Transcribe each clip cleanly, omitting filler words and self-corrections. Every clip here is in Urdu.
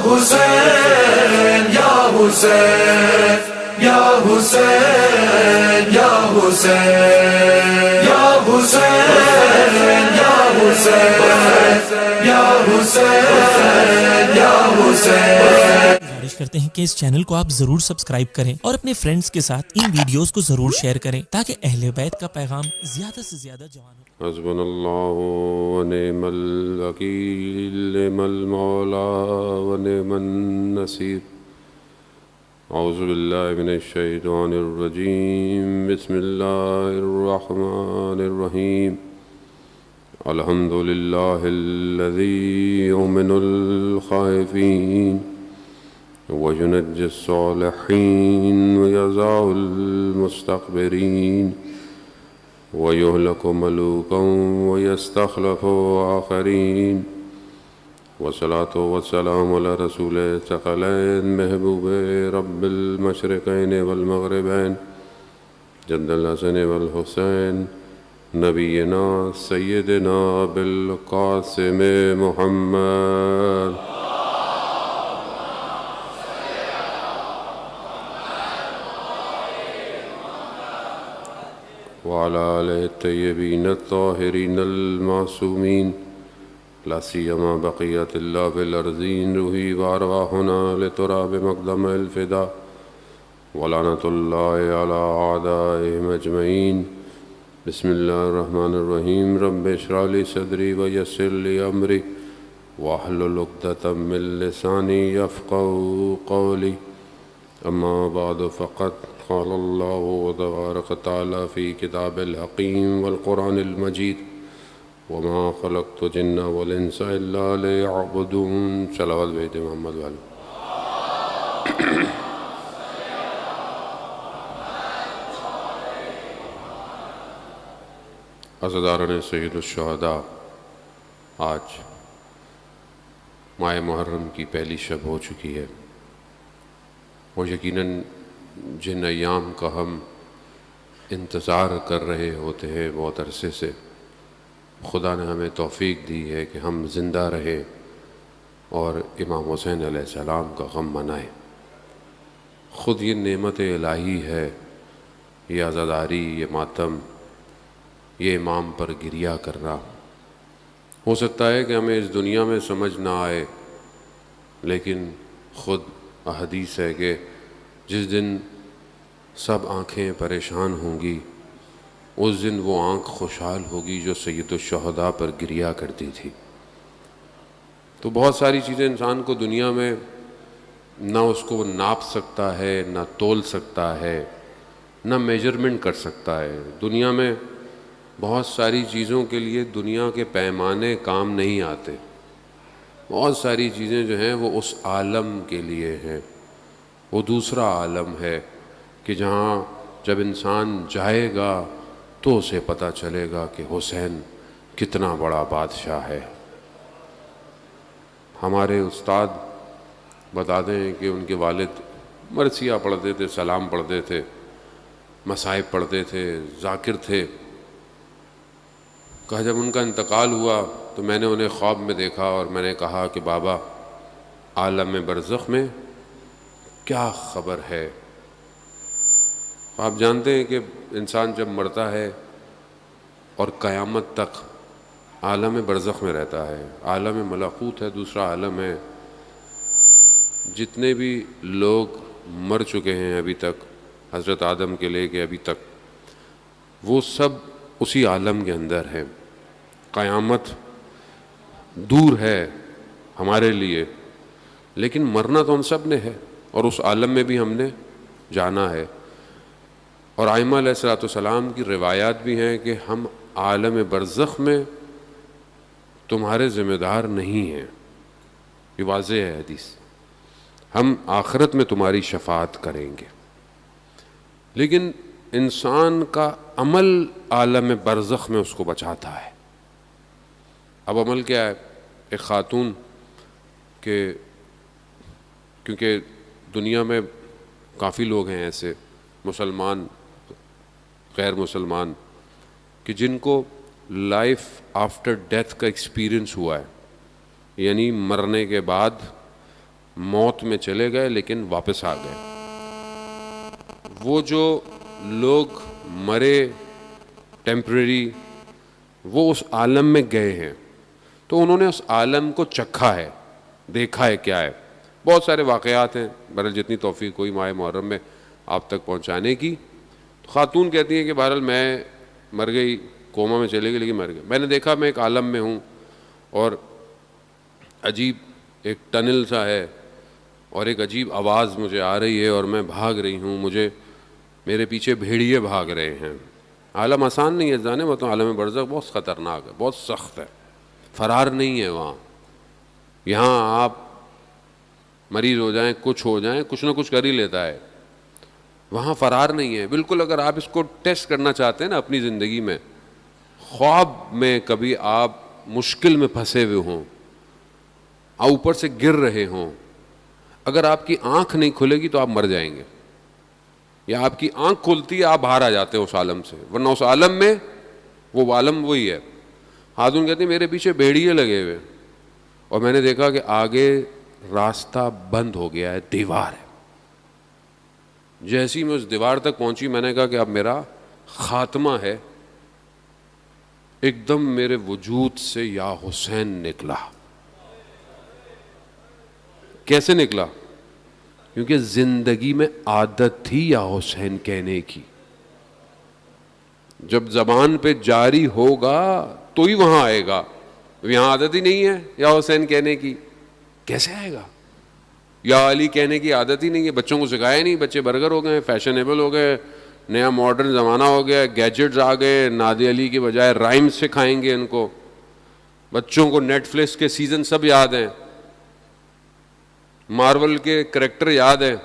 حسین یا حسین یا حسین یا حسین یا حسین یا حسین یا حسین یا حسین۔ گزارش کرتے ہیں کہ اس چینل کو آپ ضرور سبسکرائب کریں اور اپنے فرینڈز کے ساتھ ان ویڈیوز کو ضرور شیئر کریں تاکہ اہل بیت کا پیغام زیادہ سے زیادہ جوانوں حسبنا اللہ ونعم الوکیل، نعم المولا ونعم النصیر۔ اعوذ باللہ من الشیطان الرجیم، بسم اللہ الرحمن الرحیم۔ الحمد للہ الذی یؤمن الخائفین وینجی الصالحین ویضع المستکبرین وَيُهْلَكُ مَلُوكًا وَيَسْتَخْلَفُ آخَرِينَ۔ والصلاة والسلام على رسول الثقلين محبوب رب المشرقين والمغربين جد الحسن والحسين نبينا سيدنا بالقاسم محمد وعلى آله الطيبين الطاهرين المعصومين، لا سيما بقية الله في الأرضين، روحي وأرواحنا لتراب مقدم الفداء، ولعنة الله على أعدائهم أجمعين۔ بسم الله الرحمن الرحيم۔ رب اشرح لي صدري ويسر لي أمري واحلل عقدة من لساني يفقهوا قولي، أما بعد فقد قال الله تبارك وتعالى في كتاب الحكيم والقرآن المجيد وما خلقت الجن والإنس إلا ليعبدون۔ صلوات بیت محمد والے۔ عزاداران سید الشہداء، آج ماہ محرم کی پہلی شب ہو چکی ہے، اور یقیناً جن ایام کا ہم انتظار کر رہے ہوتے ہیں بہت عرصے سے، خدا نے ہمیں توفیق دی ہے کہ ہم زندہ رہیں اور امام حسین علیہ السلام کا غم منائیں۔ خود یہ نعمت الہی ہے، یہ عزاداری، یہ ماتم، یہ امام پر گریہ کرنا۔ ہو سکتا ہے کہ ہمیں اس دنیا میں سمجھ نہ آئے، لیکن خود احادیث ہے کہ جس دن سب آنکھیں پریشان ہوں گی، اس دن وہ آنکھ خوشحال ہوگی جو سید الشہداء پر گریہ کرتی تھی۔ تو بہت ساری چیزیں انسان کو دنیا میں نہ اس کو ناپ سکتا ہے، نہ تول سکتا ہے، نہ میجرمنٹ کر سکتا ہے۔ دنیا میں بہت ساری چیزوں کے لیے دنیا کے پیمانے کام نہیں آتے۔ بہت ساری چیزیں جو ہیں وہ اس عالم کے لیے ہیں، وہ دوسرا عالم ہے کہ جہاں جب انسان جائے گا تو اسے پتہ چلے گا کہ حسین کتنا بڑا بادشاہ ہے۔ ہمارے استاد بتاتے ہیں کہ ان کے والد مرثیہ پڑھتے تھے، سلام پڑھتے تھے، مصائب پڑھتے تھے، ذاکر تھے۔ کہا جب ان کا انتقال ہوا تو میں نے انہیں خواب میں دیکھا اور میں نے کہا کہ بابا، عالم برزخ میں کیا خبر ہے؟ آپ جانتے ہیں کہ انسان جب مرتا ہے اور قیامت تک عالم برزخ میں رہتا ہے، عالم ملکوت ہے، دوسرا عالم ہے۔ جتنے بھی لوگ مر چکے ہیں ابھی تک، حضرت آدم کے لے کے ابھی تک، وہ سب اسی عالم کے اندر ہیں۔ قیامت دور ہے ہمارے لیے، لیکن مرنا تو ہم سب نے ہے، اور اس عالم میں بھی ہم نے جانا ہے۔ اور ائمہ علیہ السلام کی روایات بھی ہیں کہ ہم عالم برزخ میں تمہارے ذمہ دار نہیں ہیں، یہ واضح ہے حدیث، ہم آخرت میں تمہاری شفاعت کریں گے۔ لیکن انسان کا عمل عالم برزخ میں اس کو بچاتا ہے۔ اب عمل کیا ہے؟ ایک خاتون کہ کیونکہ دنیا میں کافی لوگ ہیں ایسے، مسلمان غیر مسلمان، کہ جن کو لائف آفٹر ڈیتھ کا ایکسپیرئنس ہوا ہے، یعنی مرنے کے بعد موت میں چلے گئے لیکن واپس آ گئے. وہ جو لوگ مرے ٹیمپریری وہ اس عالم میں گئے ہیں تو انہوں نے اس عالم کو چکھا ہے, دیکھا ہے کیا ہے. بہت سارے واقعات ہیں, بہرحال جتنی توفیق کوئی ماہ محرم میں آپ تک پہنچانے کی. خاتون کہتی ہیں کہ بہرحال میں مر گئی, کوما میں چلے گئی لیکن مر گئی. میں نے دیکھا میں ایک عالم میں ہوں اور عجیب ایک ٹنل سا ہے اور ایک عجیب آواز مجھے آ رہی ہے اور میں بھاگ رہی ہوں, میرے پیچھے بھیڑیے بھاگ رہے ہیں. عالم آسان نہیں ہے جانے, وہ تو عالم برزخ بہت خطرناک ہے, بہت سخت ہے, فرار نہیں ہے وہاں. یہاں آپ مریض ہو جائیں, کچھ ہو جائیں, کچھ نہ کچھ کر ہی لیتا ہے. وہاں فرار نہیں ہے بالکل. اگر آپ اس کو ٹیسٹ کرنا چاہتے ہیں نا اپنی زندگی میں, خواب میں کبھی آپ مشکل میں پھنسے ہوئے ہوں, اوپر سے گر رہے ہوں, اگر آپ کی آنکھ نہیں کھلے گی تو آپ مر جائیں گے, یا آپ کی آنکھ کھلتی ہے آپ باہر آ جاتے ہیں اس عالم سے, ورنہ اس عالم میں وہ عالم وہی ہے. خاتون کہتی میرے پیچھے بھیڑیے لگے ہوئے اور میں نے دیکھا کہ آگے راستہ بند ہو گیا ہے, دیوار ہے. جیسی میں اس دیوار تک پہنچی میں نے کہا کہ اب میرا خاتمہ ہے. ایک دم میرے وجود سے یا حسین نکلا. کیسے نکلا؟ کیونکہ زندگی میں عادت تھی یا حسین کہنے کی. جب زبان پہ جاری ہوگا تو ہی وہاں آئے گا. یہاں عادت ہی نہیں ہے یا حسین کہنے کی, کیسے آئے گا؟ یا علی کہنے کی عادت ہی نہیں ہے, بچوں کو سکھایا نہیں, بچے برگر ہو گئے, فیشنیبل ہو گئے, نیا ماڈرن زمانہ ہو گیا, گیجٹس آ گئے, نادی علی کے بجائے رائم سکھائیں گے ان کو. بچوں کو نیٹ فلکس کے سیزن سب یاد ہیں, مارول کے کریکٹر یاد ہیں,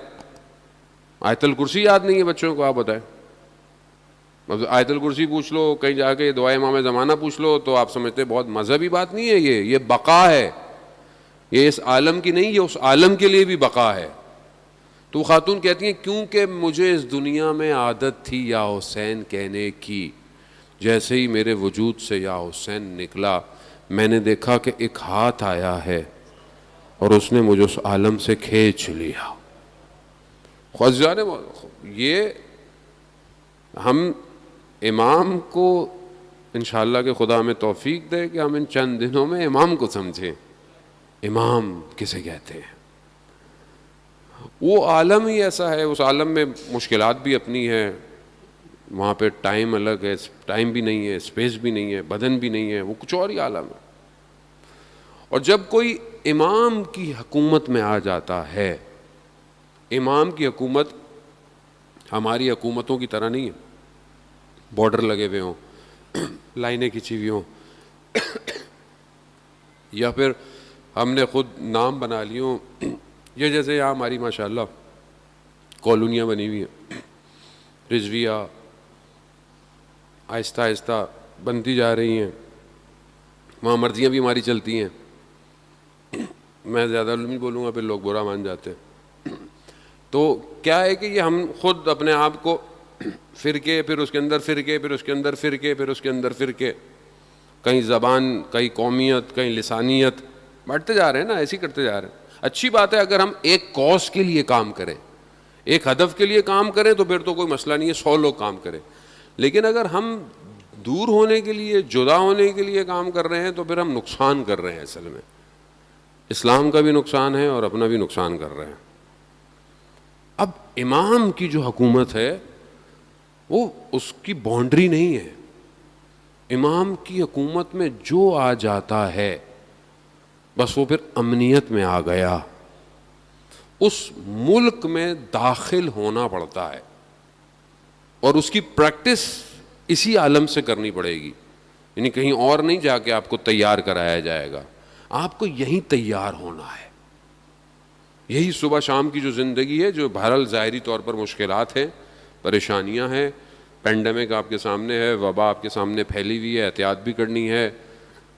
آیت الکرسی یاد نہیں ہے بچوں کو. آپ بتائیں, آیت الکرسی پوچھ لو, کہیں جا کے دعائے امام زمانہ پوچھ لو تو آپ سمجھتے بہت مذہبی بات نہیں ہے یہ بقا ہے, یہ اس عالم کی نہیں, یہ اس عالم کے لیے بھی بقا ہے. تو خاتون کہتی ہیں کیونکہ مجھے اس دنیا میں عادت تھی یا حسین کہنے کی, جیسے ہی میرے وجود سے یا حسین نکلا میں نے دیکھا کہ ایک ہاتھ آیا ہے اور اس نے مجھے اس عالم سے کھینچ لیا. یہ ہم امام کو انشاءاللہ کہ خدا ہمیں توفیق دے کہ ہم ان چند دنوں میں امام کو سمجھیں. امام کسے کہتے ہیں؟ وہ عالم ہی ایسا ہے, اس عالم میں مشکلات بھی اپنی ہے, وہاں پہ ٹائم الگ ہے, ٹائم بھی نہیں ہے, اسپیس بھی نہیں ہے, بدن بھی نہیں ہے, وہ کچھ اور ہی عالم ہے. اور جب کوئی امام کی حکومت میں آ جاتا ہے, امام کی حکومت ہماری حکومتوں کی طرح نہیں ہے, بارڈر لگے ہوئے ہوں, لائنیں کھینچی ہوئی ہوں, یا پھر ہم نے خود نام بنا لی ہوں. یہ جیسے یہاں ہماری ماشاءاللہ کالونیاں بنی ہوئی ہیں, رضویہ آہستہ آہستہ بنتی جا رہی ہیں, وہاں مرضیاں بھی ہماری چلتی ہیں. میں زیادہ نہیں بولوں گا پھر لوگ برا مان جاتے ہیں. تو کیا ہے کہ یہ ہم خود اپنے آپ کو فرقے, پھر اس کے اندر فرقے, پھر اس کے اندر فرقے, پھر اس کے اندر فرقے, کہیں زبان, کہیں قومیت, کہیں لسانیت, بانٹتے جا رہے ہیں نا, ایسے ہی کرتے جا رہے ہیں. اچھی بات ہے اگر ہم ایک کاز کے لیے کام کریں, ایک ہدف کے لیے کام کریں تو پھر تو کوئی مسئلہ نہیں ہے, 100 لوگ کام کریں. لیکن اگر ہم دور ہونے کے لیے, جدا ہونے کے لیے کام کر رہے ہیں تو پھر ہم نقصان کر رہے ہیں. اصل میں اسلام کا بھی نقصان ہے اور اپنا بھی نقصان کر رہے ہیں. اب امام کی جو حکومت ہے وہ اس کی باؤنڈری نہیں ہے. امام کی حکومت میں جو آ جاتا ہے بس وہ پھر امنیت میں آ گیا, اس ملک میں داخل ہونا پڑتا ہے اور اس کی پریکٹس اسی عالم سے کرنی پڑے گی. یعنی کہیں اور نہیں جا کے آپ کو تیار کرایا جائے گا, آپ کو یہیں تیار ہونا ہے. یہی صبح شام کی جو زندگی ہے, جو بہرحال ظاہری طور پر مشکلات ہیں, پریشانیاں ہیں, پینڈیمک آپ کے سامنے ہے, وبا آپ کے سامنے پھیلی ہوئی ہے, احتیاط بھی کرنی ہے,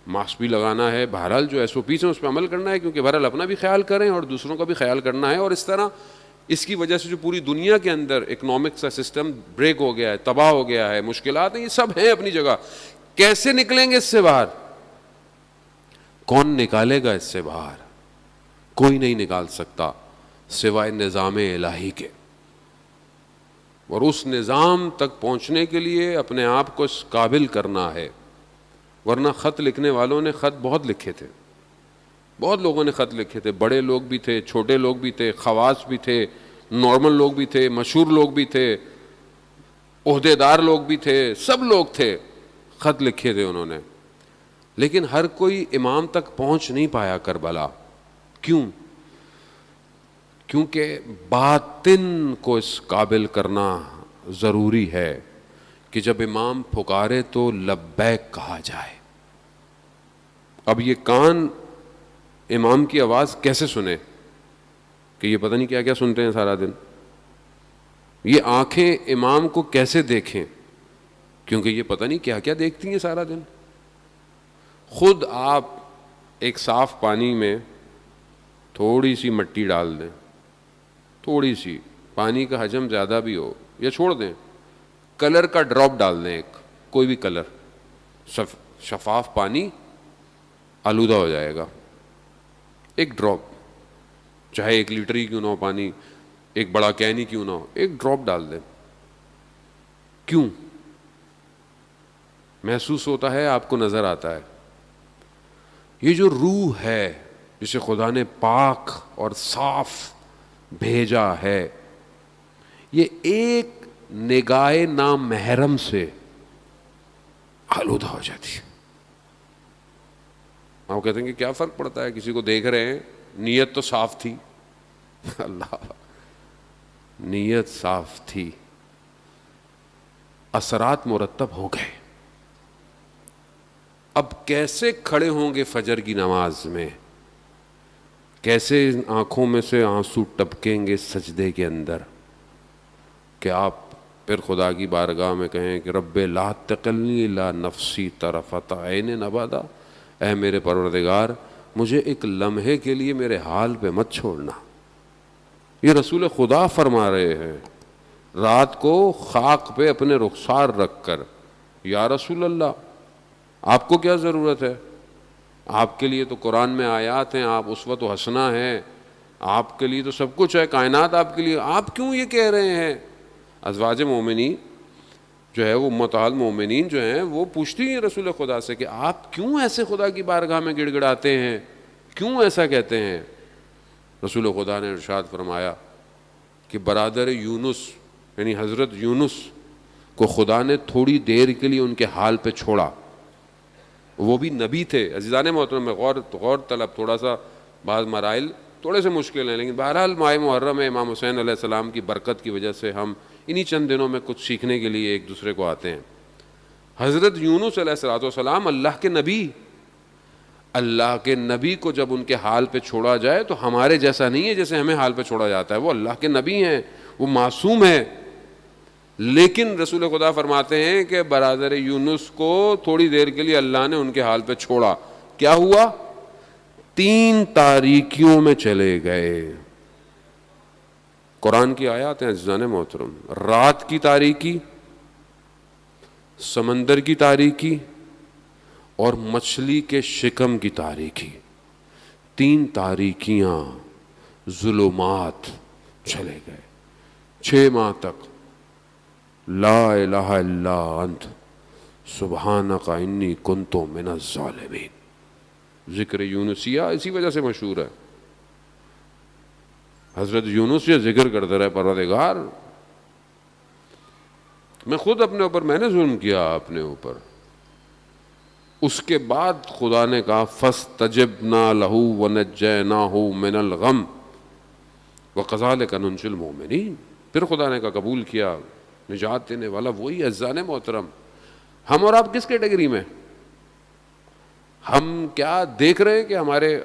ماسک بھی لگانا ہے, بہرحال جو ایس او پیز ہیں اس پہ عمل کرنا ہے, کیونکہ بہرحال اپنا بھی خیال کریں اور دوسروں کا بھی خیال کرنا ہے. اور اس طرح اس کی وجہ سے جو پوری دنیا کے اندر اکنامک کا سسٹم بریک ہو گیا ہے, تباہ ہو گیا ہے, مشکلات ہیں, یہ سب ہیں اپنی جگہ. کیسے نکلیں گے اس سے باہر؟ کون نکالے گا اس سے باہر؟ کوئی نہیں نکال سکتا سوائے نظام الہی کے. اور اس نظام تک پہنچنے کے لیے اپنے آپ کو اس قابل کرنا ہے. ورنہ خط لکھنے والوں نے خط بہت لکھے تھے, بہت لوگوں نے خط لکھے تھے, بڑے لوگ بھی تھے, چھوٹے لوگ بھی تھے, خواص بھی تھے, نارمل لوگ بھی تھے, مشہور لوگ بھی تھے, عہدے دار لوگ بھی تھے, سب لوگ تھے, خط لکھے تھے انہوں نے. لیکن ہر کوئی امام تک پہنچ نہیں پایا کربلا. کیوں؟ کیونکہ باطن کو اس قابل کرنا ضروری ہے کہ جب امام پکارے تو لبیک کہا جائے. اب یہ کان امام کی آواز کیسے سنے کہ یہ پتہ نہیں کیا کیا سنتے ہیں سارا دن. یہ آنکھیں امام کو کیسے دیکھیں کیونکہ یہ پتہ نہیں کیا کیا دیکھتی ہیں سارا دن. خود آپ ایک صاف پانی میں تھوڑی سی مٹی ڈال دیں, تھوڑی سی, پانی کا حجم زیادہ بھی ہو یا چھوڑ دیں, کلر کا ڈراپ ڈال دیں, ایک کوئی بھی کلر, شفاف پانی آلودہ ہو جائے گا. ایک ڈراپ, چاہے 1 لیٹر ہی کیوں نہ ہو پانی, ایک بڑا کین ہی کیوں نہ ہو, ایک ڈراپ ڈال دیں. کیوں؟ محسوس ہوتا ہے, آپ کو نظر آتا ہے. یہ جو روح ہے جسے خدا نے پاک اور صاف بھیجا ہے, یہ ایک نگاہ نامحرم سے آلودہ ہو جاتی ہے. آپ کہتے ہیں کہ کیا فرق پڑتا ہے, کسی کو دیکھ رہے ہیں, نیت تو صاف تھی. اللہ, نیت صاف تھی, اثرات مرتب ہو گئے. اب کیسے کھڑے ہوں گے فجر کی نماز میں, کیسے آنکھوں میں سے آنسو ٹپکیں گے سجدے کے اندر کہ آپ پھر خدا کی بارگاہ میں کہیں کہ رب لا تکلنی الا نفسی طرفۃ عین ابدا, اے میرے پروردگار مجھے ایک لمحے کے لیے میرے حال پہ مت چھوڑنا. یہ رسول خدا فرما رہے ہیں رات کو خاک پہ اپنے رخسار رکھ کر, یا رسول اللہ آپ کو کیا ضرورت ہے, آپ کے لیے تو قرآن میں آیات ہیں, آپ اسوۃ و حسنہ ہیں, آپ کے لیے تو سب کچھ ہے, کائنات آپ کے لیے, آپ کیوں یہ کہہ رہے ہیں. ازواج مومنین جو ہے وہ امہات المومنین جو ہیں وہ پوچھتی ہیں رسول خدا سے کہ آپ کیوں ایسے خدا کی بارگاہ میں گڑ گڑاتے ہیں, کیوں ایسا کہتے ہیں. رسول خدا نے ارشاد فرمایا کہ برادر یونس یعنی حضرت یونس کو خدا نے تھوڑی دیر کے لیے ان کے حال پہ چھوڑا. وہ بھی نبی تھے. عزیزان محترم میں غور طلب, تھوڑا سا بعض مرائل تھوڑے سے مشکل ہیں, لیکن بہرحال ماہ محرم میں امام حسین علیہ السلام کی برکت کی وجہ سے ہم انہی چند دنوں میں کچھ سیکھنے کے لیے ایک دوسرے کو آتے ہیں. حضرت یونس علیہ السلام اللہ کے نبی, اللہ کے نبی کو جب ان کے حال پہ چھوڑا جائے تو ہمارے جیسا نہیں ہے جیسے ہمیں حال پہ چھوڑا جاتا ہے. وہ اللہ کے نبی ہیں, وہ معصوم ہیں. لیکن رسول خدا فرماتے ہیں کہ برادر یونس کو تھوڑی دیر کے لیے اللہ نے ان کے حال پہ چھوڑا. کیا ہوا؟ 3 تاریکیوں میں چلے گئے. قرآن کی آیات ہیں عزیزان محترم, رات کی تاریکی, سمندر کی تاریکی اور مچھلی کے شکم کی تاریکی. 3 تاریکیاں, ظلمات چلے گئے 6 ماہ تک. لا الہ الا انت سبحانک انی کنت من الظالمین. ذکر یونسیہ اسی وجہ سے مشہور ہے. حضرت یونس یہ ذکر کرتے رہے, پروردگار میں خود اپنے اوپر, میں نے ظلم کیا اپنے اوپر. اس کے بعد خدا نے کہا فاستجبنا لہ ونجیناہ من الغم وکذالک ننجی المؤمنین. پھر خدا نے کہا قبول کیا, نجات دینے والا وہی. عزیزان محترم, ہم اور آپ کس کیٹیگری میں؟ ہم کیا دیکھ رہے ہیں کہ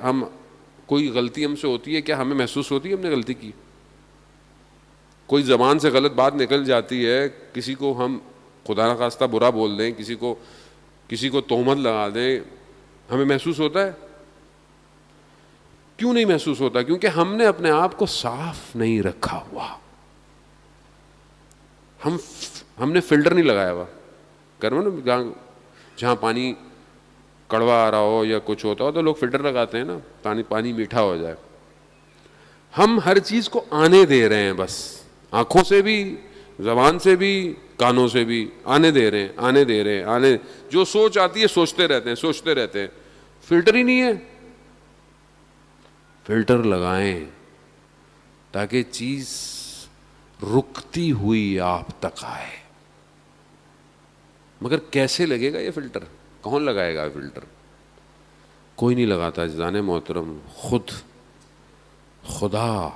ہم کوئی غلطی ہم سے ہوتی ہے, کیا ہمیں محسوس ہوتی ہے ہم نے غلطی کی؟ کوئی زبان سے غلط بات نکل جاتی ہے, کسی کو ہم خدا نخواستہ برا بول دیں, کسی کو تہمت لگا دیں, ہمیں محسوس ہوتا ہے؟ کیوں نہیں محسوس ہوتا؟ کیونکہ ہم نے اپنے آپ کو صاف نہیں رکھا ہوا. ہم نے فلٹر نہیں لگایا ہوا. کرو نا, جہاں پانی کڑوا آ رہا ہو یا کچھ ہوتا ہو تو لوگ فلٹر لگاتے ہیں نا, پانی میٹھا ہو جائے. ہم ہر چیز کو آنے دے رہے ہیں، بس آنکھوں سے بھی، زبان سے بھی، کانوں سے بھی آنے دے رہے ہیں، آنے دے رہے ہیں، جو سوچ آتی ہے سوچتے رہتے ہیں، فلٹر ہی نہیں ہے. فلٹر لگائیں تاکہ چیز رکتی ہوئی آپ تک آئے. مگر کیسے لگے گا یہ فلٹر؟ کون لگائے گا فلٹر؟ کوئی نہیں لگاتا عزیزان محترم، خدا.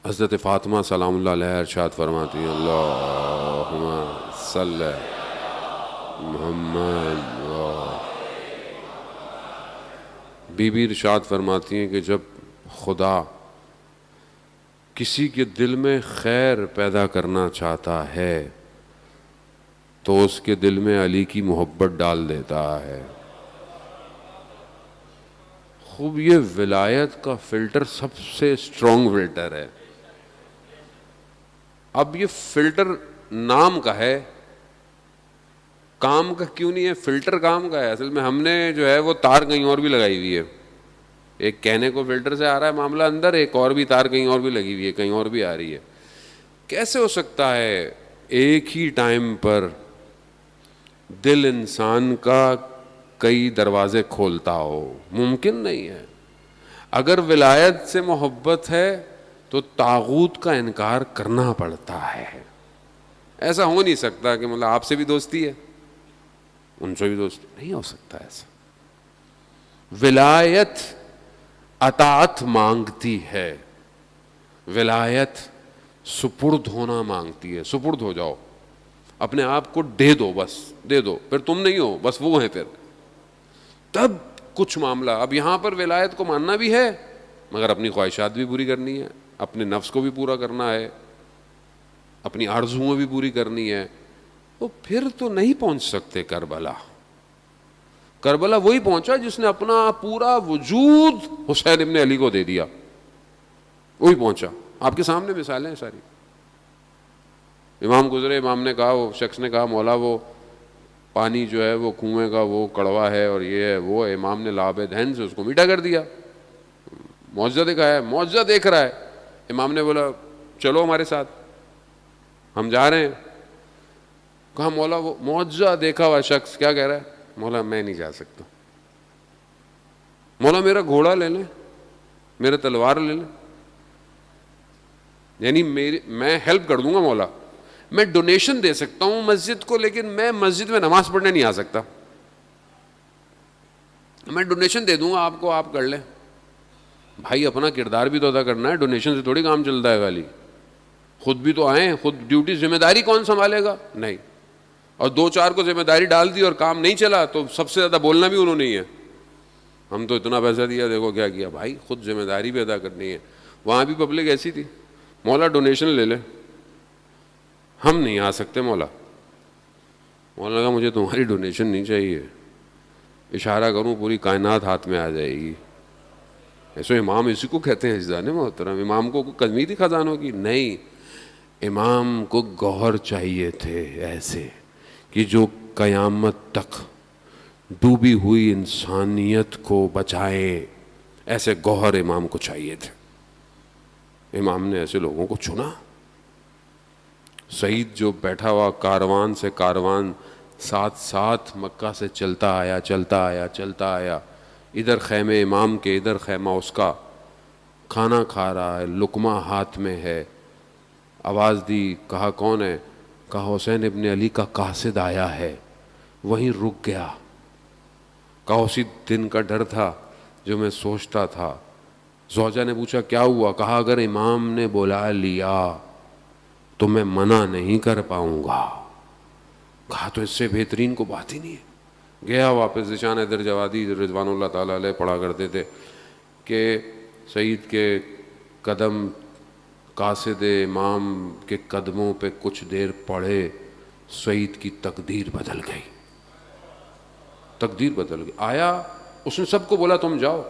حضرت فاطمہ سلام اللہ علیہ ارشاد فرماتی ہیں، اللہم صلی محمد. بی بی ارشاد فرماتی ہیں کہ جب خدا کسی کے دل میں خیر پیدا کرنا چاہتا ہے تو اس کے دل میں علی کی محبت ڈال دیتا ہے. خوب یہ ولایت کا فلٹر سب سے اسٹرانگ فلٹر ہے. اب یہ فلٹر نام کا ہے، کام کا کیوں نہیں ہے؟ فلٹر کام کا ہے. اصل میں ہم نے جو ہے وہ تار کہیں اور بھی لگائی ہوئی ہے. ایک کہنے کو فلٹر سے آ رہا ہے معاملہ اندر، ایک اور بھی تار کہیں اور بھی لگی ہوئی ہے، کہیں اور بھی آ رہی ہے. کیسے ہو سکتا ہے ایک ہی ٹائم پر دل انسان کا کئی دروازے کھولتا ہو؟ ممکن نہیں ہے. اگر ولایت سے محبت ہے تو طاغوت کا انکار کرنا پڑتا ہے. ایسا ہو نہیں سکتا کہ مطلب آپ سے بھی دوستی ہے ان سے بھی دوستی، نہیں ہو سکتا ایسا. ولایت اطاعت مانگتی ہے، ولایت سپرد ہونا مانگتی ہے. سپرد ہو جاؤ، اپنے آپ کو دے دو، بس دے دو، پھر تم نہیں ہو، بس وہ ہیں پھر، تب کچھ معاملہ. اب یہاں پر ولایت کو ماننا بھی ہے مگر اپنی خواہشات بھی پوری کرنی ہے، اپنے نفس کو بھی پورا کرنا ہے، اپنی آرزوؤں بھی پوری کرنی ہے. تو پھر تو نہیں پہنچ سکتے کربلا. کربلا وہی پہنچا جس نے اپنا پورا وجود حسین ابن علی کو دے دیا، وہی پہنچا. آپ کے سامنے مثالیں ہیں ساری. امام گزرے، امام نے کہا، وہ شخص نے کہا مولا وہ پانی جو ہے وہ کنویں کا وہ کڑوا ہے اور یہ ہے وہ ہے. امام نے لعاب دہن سے اس کو میٹھا کر دیا. معجزہ دکھایا، معجزہ دیکھ رہا ہے. امام نے بولا چلو ہمارے ساتھ، ہم جا رہے ہیں. کہا مولا وہ معجزہ دیکھا ہوا شخص کیا کہہ رہا ہے؟ مولا میں نہیں جا سکتا. مولا میرا گھوڑا لے لیں، میرا تلوار لے لیں، یعنی میں ہیلپ کر دوں گا مولا، میں ڈونیشن دے سکتا ہوں مسجد کو، لیکن میں مسجد میں نماز پڑھنے نہیں آ سکتا. میں ڈونیشن دے دوں گا آپ کو، آپ کر لیں. بھائی اپنا کردار بھی تو ادا کرنا ہے، ڈونیشن سے تھوڑی کام چلتا ہے خالی. خود بھی تو آئیں، خود ڈیوٹی ذمہ داری کون سنبھالے گا؟ نہیں. اور دو چار کو ذمہ داری ڈال دی اور کام نہیں چلا تو سب سے زیادہ بولنا بھی انہوں نے ہی ہے. ہم تو اتنا پیسہ دیا، دیکھو کیا کیا. بھائی خود ذمہ داری بھی ادا کرنی ہے. وہاں بھی پبلک ایسی تھی، مولا ڈونیشن لے لیں، ہم نہیں آ سکتے مولا. مولا کہا مجھے تمہاری ڈونیشن نہیں چاہیے، اشارہ کروں پوری کائنات ہاتھ میں آ جائے گی. ایسے امام اسی کو کہتے ہیں عزیزان محترم. امام کو کمی تھی خزانوں کی؟ نہیں. امام کو گوہر چاہیے تھے ایسے کہ جو قیامت تک ڈوبی ہوئی انسانیت کو بچائے. ایسے گوہر امام کو چاہیے تھے. امام نے ایسے لوگوں کو چنا. سعید جو بیٹھا ہوا کاروان سے کاروان ساتھ ساتھ مکہ سے چلتا آیا، ادھر خیمے امام کے، ادھر خیمہ اس کا، کھانا کھا رہا ہے، لقمہ ہاتھ میں ہے. آواز دی، کہا کون ہے؟ کہا حسین ابن علی کا قاصد آیا ہے. وہیں رک گیا. کہا اسی دن کا ڈر تھا جو میں سوچتا تھا. زوجہ نے پوچھا کیا ہوا؟ کہا اگر امام نے بلا لیا تو میں منع نہیں کر پاؤں گا. کہا تو اس سے بہترین کو بات ہی نہیں ہے. گیا واپس. ذیشان حیدر جوادی رضوان اللہ تعالیٰ علیہ پڑھا کرتے تھے کہ سعید کے قدم قاصد امام کے قدموں پہ کچھ دیر پڑے، سعید کی تقدیر بدل گئی. تقدیر بدل گئی. آیا اس نے سب کو بولا تم جاؤ،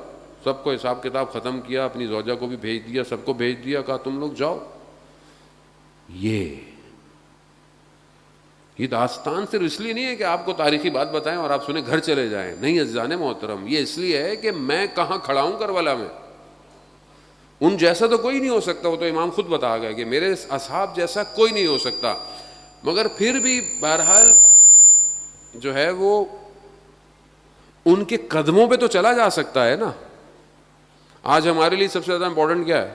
سب کو حساب کتاب ختم کیا، اپنی زوجہ کو بھی بھیج دیا، سب کو بھیج دیا، کہا تم لوگ جاؤ. یہ داستان صرف اس لیے نہیں ہے کہ آپ کو تاریخی بات بتائیں اور آپ سنیں گھر چلے جائیں. نہیں عزیزان محترم، یہ اس لیے ہے کہ میں کہاں کھڑا ہوں کربلا میں. ان جیسا تو کوئی نہیں ہو سکتا، وہ تو امام خود بتا گئے کہ میرے اصحاب جیسا کوئی نہیں ہو سکتا، مگر پھر بھی بہرحال جو ہے وہ ان کے قدموں پہ تو چلا جا سکتا ہے نا۔ آج ہمارے لیے سب سے زیادہ امپورٹنٹ کیا ہے؟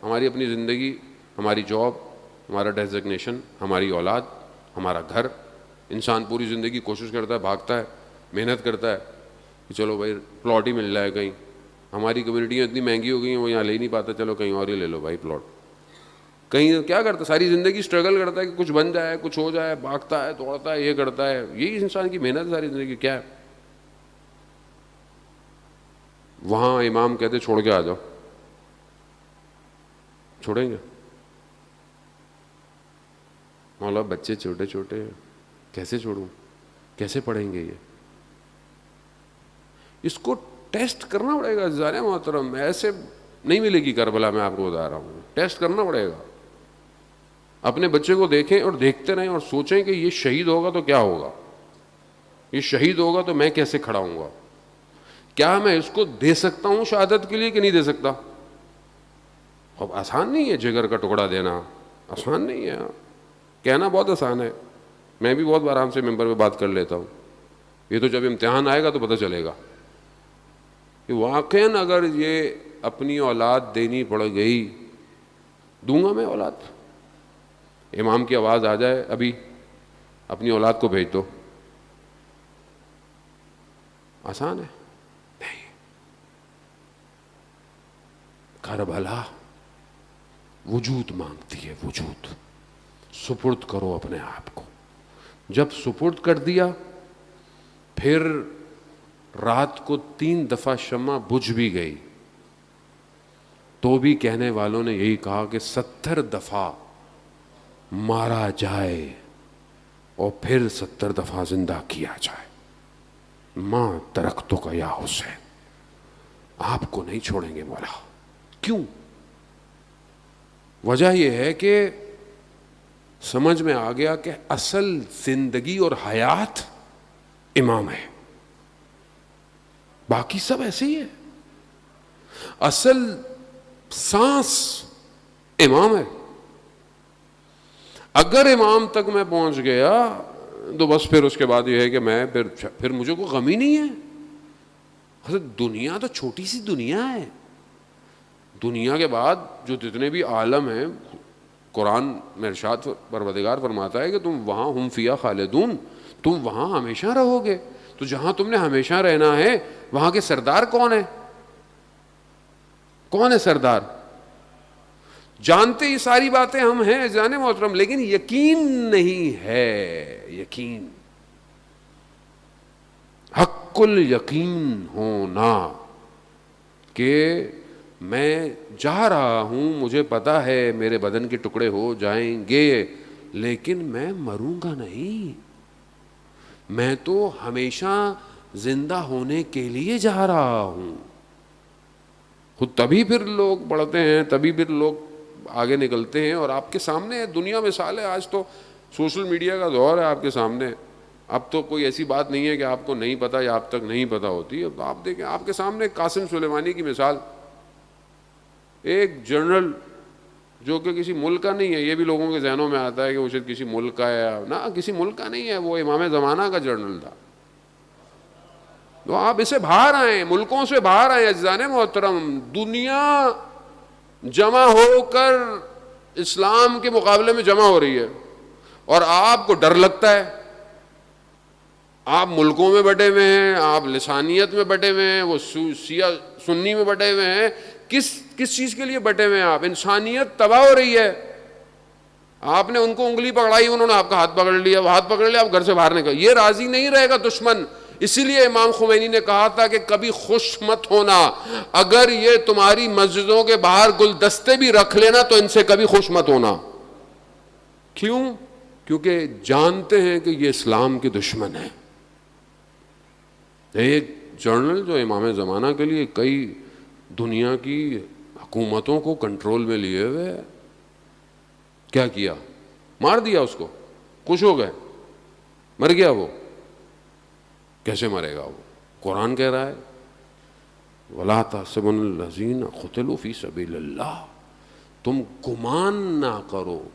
ہماری اپنی زندگی، ہماری جاب، ہمارا ڈیزگنیشن، ہماری اولاد، ہمارا گھر۔ انسان پوری زندگی کوشش کرتا ہے، بھاگتا ہے، محنت کرتا ہے کہ چلو بھائی پلاٹ ہی مل جائے کہیں۔ ہماری کمیونٹیاں اتنی مہنگی ہو گئی ہیں، وہ یہاں لے نہیں پاتا، چلو کہیں اور ہی لے لو بھائی پلاٹ۔ کہیں کیا کرتا ہے؟ ساری زندگی اسٹرگل کرتا ہے کہ کچھ بن جائے، کچھ ہو جائے، بھاگتا ہے، دوڑتا ہے، یہ کرتا ہے۔ یہی انسان کی محنت ہے ساری زندگی۔ کیا ہے؟ وہاں امام کہتے چھوڑ کے آ جاؤ، چھوڑیں گے؟ مولا بچے چھوٹے چھوٹے ہیں، کیسے چھوڑوں؟ کیسے پڑھیں گے یہ؟ اس کو ٹیسٹ کرنا پڑے گا عزیزان محترم، ایسے نہیں ملے گی کربلا، میں آپ کو بتا رہا ہوں، ٹیسٹ کرنا پڑے گا۔ اپنے بچے کو دیکھیں اور دیکھتے رہیں اور سوچیں کہ یہ شہید ہوگا تو کیا ہوگا، یہ شہید ہوگا تو میں کیسے کھڑا ہوں گا، کیا میں اس کو دے سکتا ہوں شہادت کے لیے کہ نہیں دے سکتا؟ اب آسان نہیں ہے جگر کا ٹکڑا دینا، آسان نہیں ہے، کہنا بہت آسان ہے، میں بھی بہت آرام سے ممبر پہ بات کر لیتا ہوں، یہ تو جب امتحان آئے گا تو پتہ چلے گا کہ واقعاً اگر یہ اپنی اولاد دینی پڑ گئی، دوں گا میں اولاد؟ امام کی آواز آ جائے ابھی اپنی اولاد کو بھیج دو، آسان ہے؟ نہیں۔ کربلا وجود مانگتی ہے، وجود۔ سپرد کرو اپنے آپ کو، جب سپرد کر دیا پھر رات کو 3 دفعہ شمع بجھ بھی گئی تو بھی کہنے والوں نے یہی کہا کہ 70 دفعہ مارا جائے اور پھر 70 دفعہ زندہ کیا جائے۔ ماں درختوں کا یا حسین، آپ کو نہیں چھوڑیں گے مولا۔ کیوں؟ وجہ یہ ہے کہ سمجھ میں آ گیا کہ اصل زندگی اور حیات امام ہے، باقی سب ایسے ہی ہے۔ اصل سانس امام ہے۔ اگر امام تک میں پہنچ گیا تو بس پھر اس کے بعد یہ ہے کہ میں پھر مجھے کوئی غم ہی نہیں ہے۔ حضرت دنیا تو چھوٹی سی دنیا ہے، دنیا کے بعد جو جتنے بھی عالم ہیں، قرآن میں ارشاد پروردگار فرماتا ہے کہ تم وہاں ہم فیہا خالدون، تم وہاں ہمیشہ رہو گے۔ تو جہاں تم نے ہمیشہ رہنا ہے وہاں کے سردار کون ہے؟ کون ہے سردار؟ جانتے یہ ساری باتیں ہم ہیں جان محترم، لیکن یقین نہیں ہے۔ یقین، حق الیقین ہونا کہ میں جا رہا ہوں، مجھے پتا ہے میرے بدن کے ٹکڑے ہو جائیں گے لیکن میں مروں گا نہیں، میں تو ہمیشہ زندہ ہونے کے لیے جا رہا ہوں۔ خود تبھی پھر لوگ بڑھتے ہیں، تبھی پھر لوگ آگے نکلتے ہیں، اور آپ کے سامنے دنیا مثال ہے۔ آج تو سوشل میڈیا کا دور ہے آپ کے سامنے، اب تو کوئی ایسی بات نہیں ہے کہ آپ کو نہیں پتا یا آپ تک نہیں پتا ہوتی۔ اب آپ دیکھیں آپ کے سامنے قاسم سلیمانی کی مثال، ایک جنرل جو کہ کسی ملک کا نہیں ہے، یہ بھی لوگوں کے ذہنوں میں آتا ہے کہ وہ شاید کسی ملک کا ہے، نہ کسی ملک کا نہیں ہے، وہ امام زمانہ کا جنرل تھا۔ تو آپ اسے باہر آئیں، ملکوں سے باہر آئیں عزیزان محترم، دنیا جمع ہو کر اسلام کے مقابلے میں جمع ہو رہی ہے اور آپ کو ڈر لگتا ہے۔ آپ ملکوں میں بٹے ہوئے ہیں، آپ لسانیت میں بٹے ہوئے ہیں، وہ شیعہ سنی میں بٹے ہوئے ہیں، کس چیز کے لیے بٹے ہوئے ہیں آپ؟ انسانیت تباہ ہو رہی ہے۔ آپ نے ان کو انگلی پکڑائی، انہوں نے آپ کا ہاتھ پکڑ لیا، وہ ہاتھ پکڑ لیا، آپ گھر سے باہر نکل، یہ راضی نہیں رہے گا دشمن۔ اسی لیے امام خمینی نے کہا تھا کہ کبھی خوش مت ہونا، اگر یہ تمہاری مسجدوں کے باہر گلدستے بھی رکھ لینا تو ان سے کبھی خوش مت ہونا۔ کیوں؟ کیونکہ جانتے ہیں کہ یہ اسلام کے دشمن ہیں۔ ایک جنرل جو امام زمانہ کے لیے کئی دنیا کی حکومتوں کو کنٹرول میں لیے ہوئے، کیا کیا؟ مار دیا اس کو، خوش ہو گئے، مر گیا وہ۔ کیسے مرے گا وہ؟ قرآن کہہ رہا ہے وَلَا تَحْسَبُنَّ الَّذِينَ قُتِلُوا فِي سَبِيلِ اللَّهِ، تم گمان نہ کرو،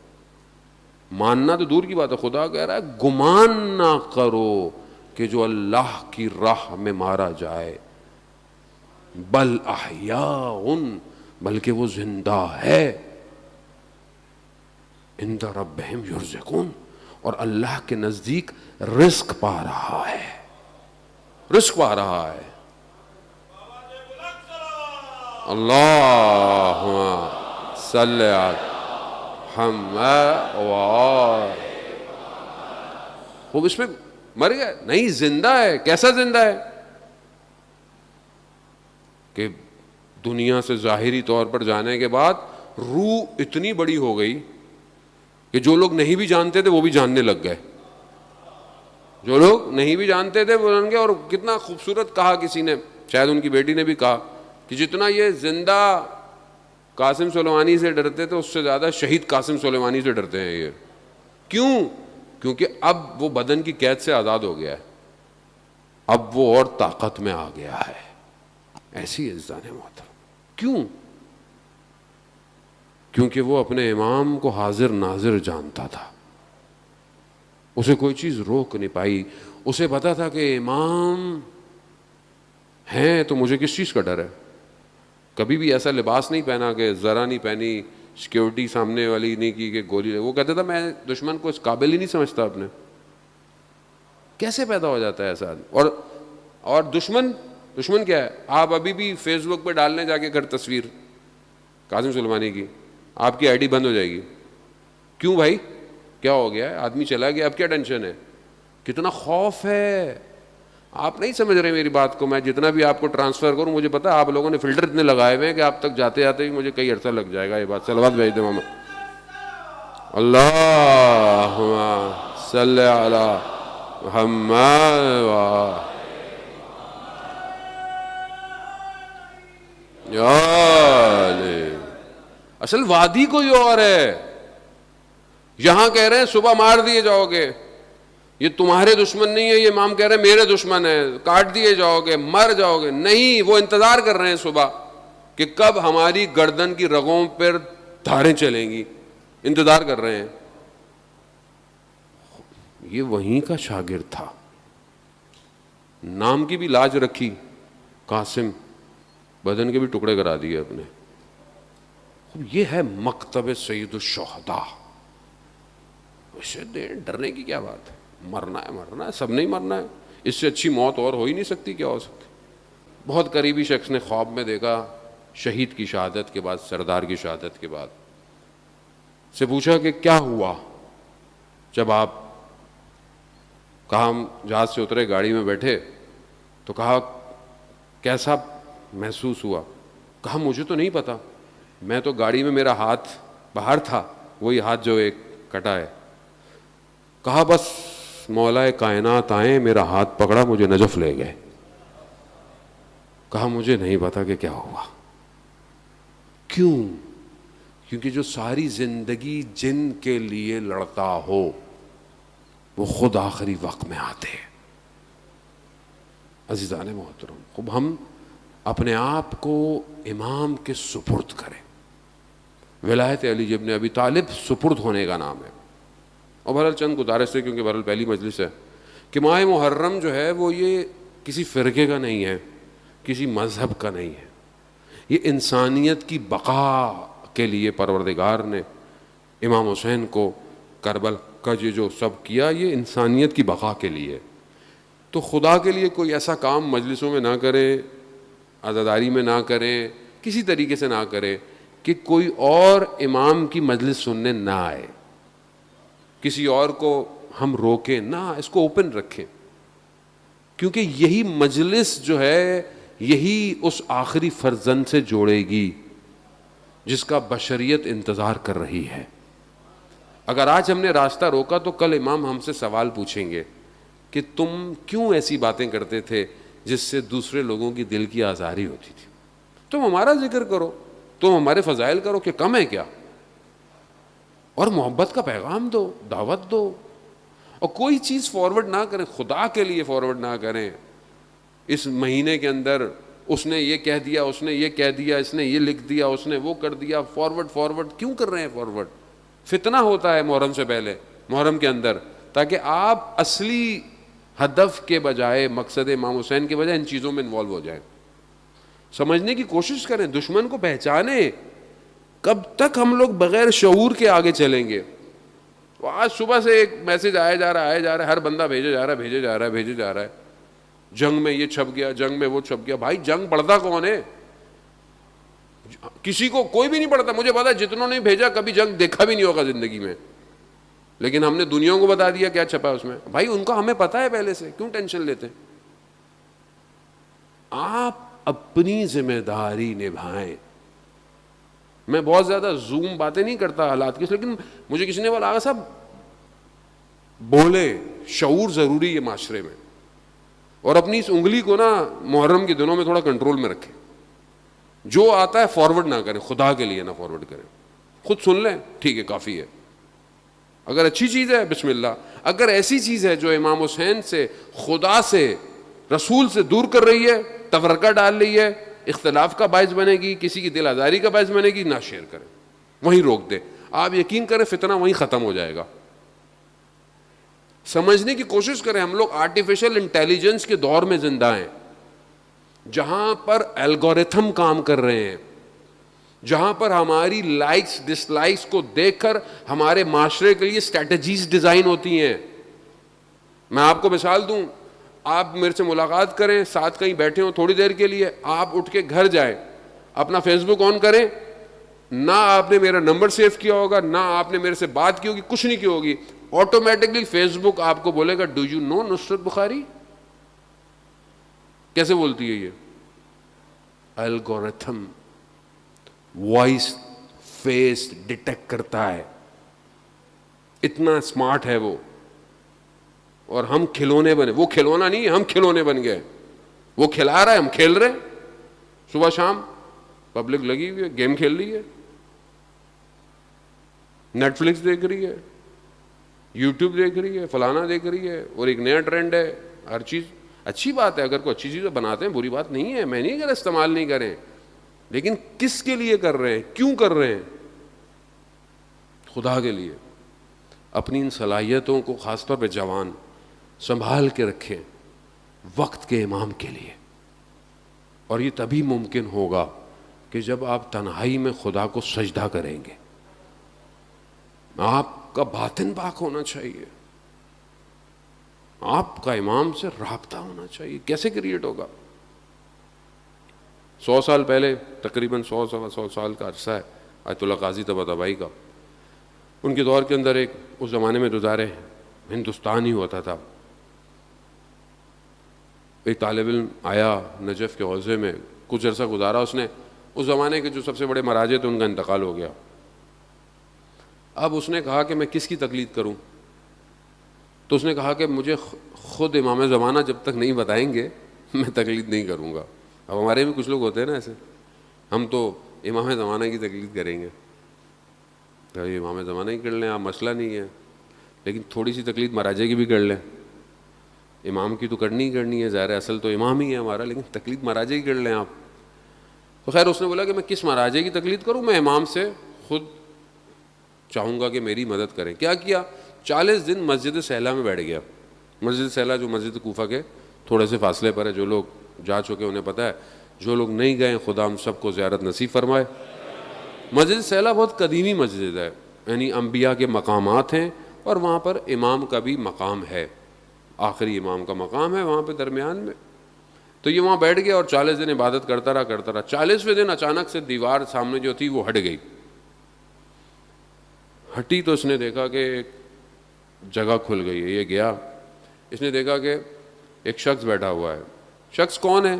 ماننا تو دور کی بات ہے، خدا کہہ رہا ہے گمان نہ کرو کہ جو اللہ کی راہ میں مارا جائے، بل احیاء، بلکہ وہ زندہ ہے، عند ربہم یرزقون، اور اللہ کے نزدیک رزق پا رہا ہے، رزق پا رہا ہے۔ اللہم صلی علی محمد خوب، اس میں مر گیا نہیں، زندہ ہے۔ کیسا زندہ ہے؟ کہ دنیا سے ظاہری طور پر جانے کے بعد روح اتنی بڑی ہو گئی کہ جو لوگ نہیں بھی جانتے تھے وہ بھی جاننے لگ گئے، جو لوگ نہیں بھی جانتے تھے وہ جان گئے۔ اور کتنا خوبصورت کہا کسی نے، شاید ان کی بیٹی نے بھی کہا کہ جتنا یہ زندہ قاسم سلیمانی سے ڈرتے تھے اس سے زیادہ شہید قاسم سلیمانی سے ڈرتے ہیں یہ۔ کیوں؟ کیونکہ اب وہ بدن کی قید سے آزاد ہو گیا ہے، اب وہ اور طاقت میں آ گیا ہے۔ ایسی عزت محترم۔ کیوں؟ کیونکہ وہ اپنے امام کو حاضر ناظر جانتا تھا، اسے کوئی چیز روک نہیں پائی، اسے پتا تھا کہ امام ہیں تو مجھے کس چیز کا ڈر ہے۔ کبھی بھی ایسا لباس نہیں پہنا کہ ذرا نہیں پہنی، سیکیورٹی سامنے والی نہیں کی کہ گولی، وہ کہتا تھا میں دشمن کو اس قابل ہی نہیں سمجھتا اپنے۔ کیسے پیدا ہو جاتا ہے ایسا؟ اور دشمن کیا ہے؟ آپ ابھی بھی فیس بک پہ ڈالنے جا کے گھر تصویر قاسم سلیمانی کی، آپ کی آئی ڈی بند ہو جائے گی۔ کیوں بھائی؟ کیا ہو گیا ہے؟ آدمی چلا گیا، اب کیا ٹینشن ہے؟ کتنا خوف ہے! آپ نہیں سمجھ رہے میری بات کو، میں جتنا بھی آپ کو ٹرانسفر کروں، مجھے پتا ہے آپ لوگوں نے فلٹر اتنے لگائے ہوئے ہیں کہ آپ تک جاتے جاتے ہی مجھے کئی عرصہ لگ جائے گا۔ یہ بات صلوات بھیج دیں محمد، اللہم صلی علی محمد اصل وادی کوئی اور ہے۔ یہاں کہہ رہے ہیں صبح مار دیے جاؤ گے، یہ تمہارے دشمن نہیں ہے، یہ امام کہہ رہے ہیں میرے دشمن ہے، کاٹ دیے جاؤ گے، مر جاؤ گے۔ نہیں، وہ انتظار کر رہے ہیں صبح کہ کب ہماری گردن کی رگوں پر دھاریں چلیں گی، انتظار کر رہے ہیں۔ یہ وہیں کا شاگرد تھا، نام کی بھی لاج رکھی، قاسم، بدن کے بھی ٹکڑے کرا دیے اپنے۔ یہ ہے مکتب سید الشہداء۔ اسے ڈرنے کی کیا بات ہے؟ مرنا ہے مرنا ہے، سب نہیں مرنا ہے، اس سے اچھی موت اور ہو ہی نہیں سکتی۔ کیا ہو سکتی؟ بہت قریبی شخص نے خواب میں دیکھا، شہید کی شہادت کے بعد، سردار کی شہادت کے بعد، سے پوچھا کہ کیا ہوا جب آپ، کہا ہم جہاز سے اترے، گاڑی میں بیٹھے، تو کہا کیسا محسوس ہوا؟ کہا مجھے تو نہیں پتا، میں تو گاڑی میں میرا ہاتھ باہر تھا، وہی ہاتھ جو ایک کٹا ہے۔ کہا بس مولا کائنات آئے، میرا ہاتھ پکڑا، مجھے نجف لے گئے۔ کہا مجھے نہیں پتا کہ کیا ہوا۔ کیوں؟ کیونکہ جو ساری زندگی جن کے لیے لڑتا ہو وہ خود آخری وقت میں آتے ہیں۔ عزیزان محترم، خوب ہم اپنے آپ کو امام کے سپرد کریں۔ ولایت علی ابن ابی طالب سپرد ہونے کا نام ہے۔ اور بہرحال چند گزارش سے، کیونکہ بہرحال پہلی مجلس ہے، کہ ماہ محرم جو ہے وہ یہ کسی فرقے کا نہیں ہے، کسی مذہب کا نہیں ہے، یہ انسانیت کی بقا کے لیے پروردگار نے امام حسین کو کربلا کا یہ جو سب کیا، یہ انسانیت کی بقا کے لیے۔ تو خدا کے لیے کوئی ایسا کام مجلسوں میں نہ کریں، عزاداری میں نہ کریں، کسی طریقے سے نہ کریں کہ کوئی اور امام کی مجلس سننے نہ آئے، کسی اور کو ہم روکیں نہ، اس کو اوپن رکھیں، کیونکہ یہی مجلس جو ہے یہی اس آخری فرزند سے جوڑے گی جس کا بشریت انتظار کر رہی ہے۔ اگر آج ہم نے راستہ روکا تو کل امام ہم سے سوال پوچھیں گے کہ تم کیوں ایسی باتیں کرتے تھے جس سے دوسرے لوگوں کی دل کی آزاری ہوتی تھی؟ تم ہمارا ذکر کرو، تم ہمارے فضائل کرو، کہ کم ہے کیا؟ اور محبت کا پیغام دو، دعوت دو، اور کوئی چیز فارورڈ نہ کریں، خدا کے لیے فارورڈ نہ کریں۔ اس مہینے کے اندر اس نے یہ کہہ دیا, اس نے یہ کہہ دیا, اس نے یہ لکھ دیا, اس نے وہ کر دیا, فارورڈ کیوں کر رہے ہیں فارورڈ؟ فتنہ ہوتا ہے محرم سے پہلے, محرم کے اندر, تاکہ آپ اصلی ہدف کے بجائے, مقصد امام حسین کے بجائے ان چیزوں میں انوالو ہو جائیں. سمجھنے کی کوشش کریں, دشمن کو پہچانیں. کب تک ہم لوگ بغیر شعور کے آگے چلیں گے؟ آج صبح سے ایک میسج آیا جا رہا ہے, ہر بندہ بھیجے جا رہا ہے, جنگ میں یہ چھپ گیا, جنگ میں وہ چھپ گیا. بھائی جنگ پڑھتا کون ہے؟ کسی کو کوئی بھی نہیں پڑھتا. مجھے پتا جتنوں نے بھیجا کبھی جنگ دیکھا بھی نہیں ہوگا زندگی میں, لیکن ہم نے دنیا کو بتا دیا کیا چھپا ہے اس میں. بھائی ان کا ہمیں پتا ہے پہلے سے, کیوں ٹینشن لیتے ہیں؟ آپ اپنی ذمہ داری نبھائیں. میں بہت زیادہ زوم باتیں نہیں کرتا حالات کی, لیکن مجھے کسی نے بولا آغا صاحب بولے, شعور ضروری ہے معاشرے میں, اور اپنی اس انگلی کو نا محرم کے دنوں میں تھوڑا کنٹرول میں رکھیں. جو آتا ہے فارورڈ نہ کریں, خدا کے لیے نہ فارورڈ کریں. خود سن لیں, ٹھیک ہے, کافی ہے. اگر اچھی چیز ہے بسم اللہ, اگر ایسی چیز ہے جو امام حسین سے, خدا سے, رسول سے دور کر رہی ہے, تفرقہ ڈال رہی ہے, اختلاف کا باعث بنے گی, کسی کی دل آزاری کا باعث بنے گی, نہ شیئر کریں, وہیں روک دیں. آپ یقین کریں فتنہ وہیں ختم ہو جائے گا. سمجھنے کی کوشش کریں. ہم لوگ آرٹیفیشل انٹیلیجنس کے دور میں زندہ ہیں, جہاں پر الگوریتھم کام کر رہے ہیں, جہاں پر ہماری لائکس ڈس لائکس کو دیکھ کر ہمارے معاشرے کے لیے اسٹریٹجیز ڈیزائن ہوتی ہیں. میں آپ کو مثال دوں, آپ میرے سے ملاقات کریں, ساتھ کہیں بیٹھے ہوں تھوڑی دیر کے لیے, آپ اٹھ کے گھر جائیں, اپنا فیس بک آن کریں, نہ آپ نے میرا نمبر سیو کیا ہوگا, نہ آپ نے میرے سے بات کی ہوگی, کچھ نہیں کی ہوگی, آٹومیٹکلی فیس بک آپ کو بولے گا ڈو یو نو نصرت بخاری. کیسے بولتی ہے یہ؟ الگوریتھم وائس فیس ڈیٹیکٹ کرتا ہے, اتنا اسمارٹ ہے وہ. اور ہم کھلونے بنے, وہ کھلونا نہیں ہے, ہم کھلونے بن گئے. وہ کھلا رہا ہے, ہم کھیل رہے ہیں. صبح شام پبلک لگی ہوئی ہے, گیم کھیل رہی ہے, نیٹ فلکس دیکھ رہی ہے, یوٹیوب دیکھ رہی ہے, فلانا دیکھ رہی ہے, اور ایک نیا ٹرینڈ ہے. ہر چیز اچھی بات ہے, اگر کوئی اچھی چیزیں بناتے ہیں بری بات نہیں ہے, میں نہیں کہہ رہا استعمال نہیں کریں, لیکن کس کے لیے کر رہے ہیں, کیوں کر رہے ہیں؟ خدا کے لیے. اپنی ان صلاحیتوں کو خاص طور پہ جوان سنبھال کے رکھیں وقت کے امام کے لیے. اور یہ تبھی ممکن ہوگا کہ جب آپ تنہائی میں خدا کو سجدہ کریں گے. آپ کا باطن پاک ہونا چاہیے, آپ کا امام سے رابطہ ہونا چاہیے. کیسے کریٹ ہوگا؟ 100 سال پہلے, تقریباً 100 سال کا عرصہ ہے آیت اللہ قاضی طباطبائی کا. ان کے دور کے اندر ایک اس زمانے میں گزارے ہندوستان ہی ہوتا تھا. ایک طالب علم آیا نجف کے حوزے میں, کچھ عرصہ گزارا اس نے. اس زمانے کے جو سب سے بڑے مراجع تھے ان کا انتقال ہو گیا. اب اس نے کہا کہ میں کس کی تقلید کروں؟ تو اس نے کہا کہ مجھے خود امام زمانہ جب تک نہیں بتائیں گے میں تقلید نہیں کروں گا. اب ہمارے بھی کچھ لوگ ہوتے ہیں نا ایسے, ہم تو امام زمانہ کی تقلید کریں گے. امام زمانہ ہی کر لیں آپ, مسئلہ نہیں ہے, لیکن تھوڑی سی تقلید مراجع کی بھی کر لیں. امام کی تو کرنی ہی کرنی ہے, ظاہر اصل تو امام ہی ہے ہمارا, لیکن تقلید مراجع کی کر لیں آپ. تو خیر اس نے بولا کہ میں کس مراجع کی تقلید کروں, میں امام سے خود چاہوں گا کہ میری مدد کریں. کیا کیا؟ 40 دن مسجد سہلا میں بیٹھ گیا. مسجد سہلا جو مسجد کوفہ کے تھوڑے سے فاصلے پر ہے, جو لوگ جا چکے انہیں پتہ ہے, جو لوگ نہیں گئے خدا ہم سب کو زیارت نصیب فرمائے. مسجد سہلا بہت قدیمی مسجد ہے, یعنی انبیاء کے مقامات ہیں, اور وہاں پر امام کا بھی مقام ہے, آخری امام کا مقام ہے وہاں پہ درمیان میں. تو یہ وہاں بیٹھ گیا اور 40 دن عبادت کرتا رہا. 40ویں دن اچانک سے دیوار سامنے جو تھی وہ ہٹ گئی. ہٹی تو اس نے دیکھا کہ ایک جگہ کھل گئی ہے. یہ گیا, اس نے دیکھا کہ ایک شخص بیٹھا ہوا ہے. شخص کون ہے؟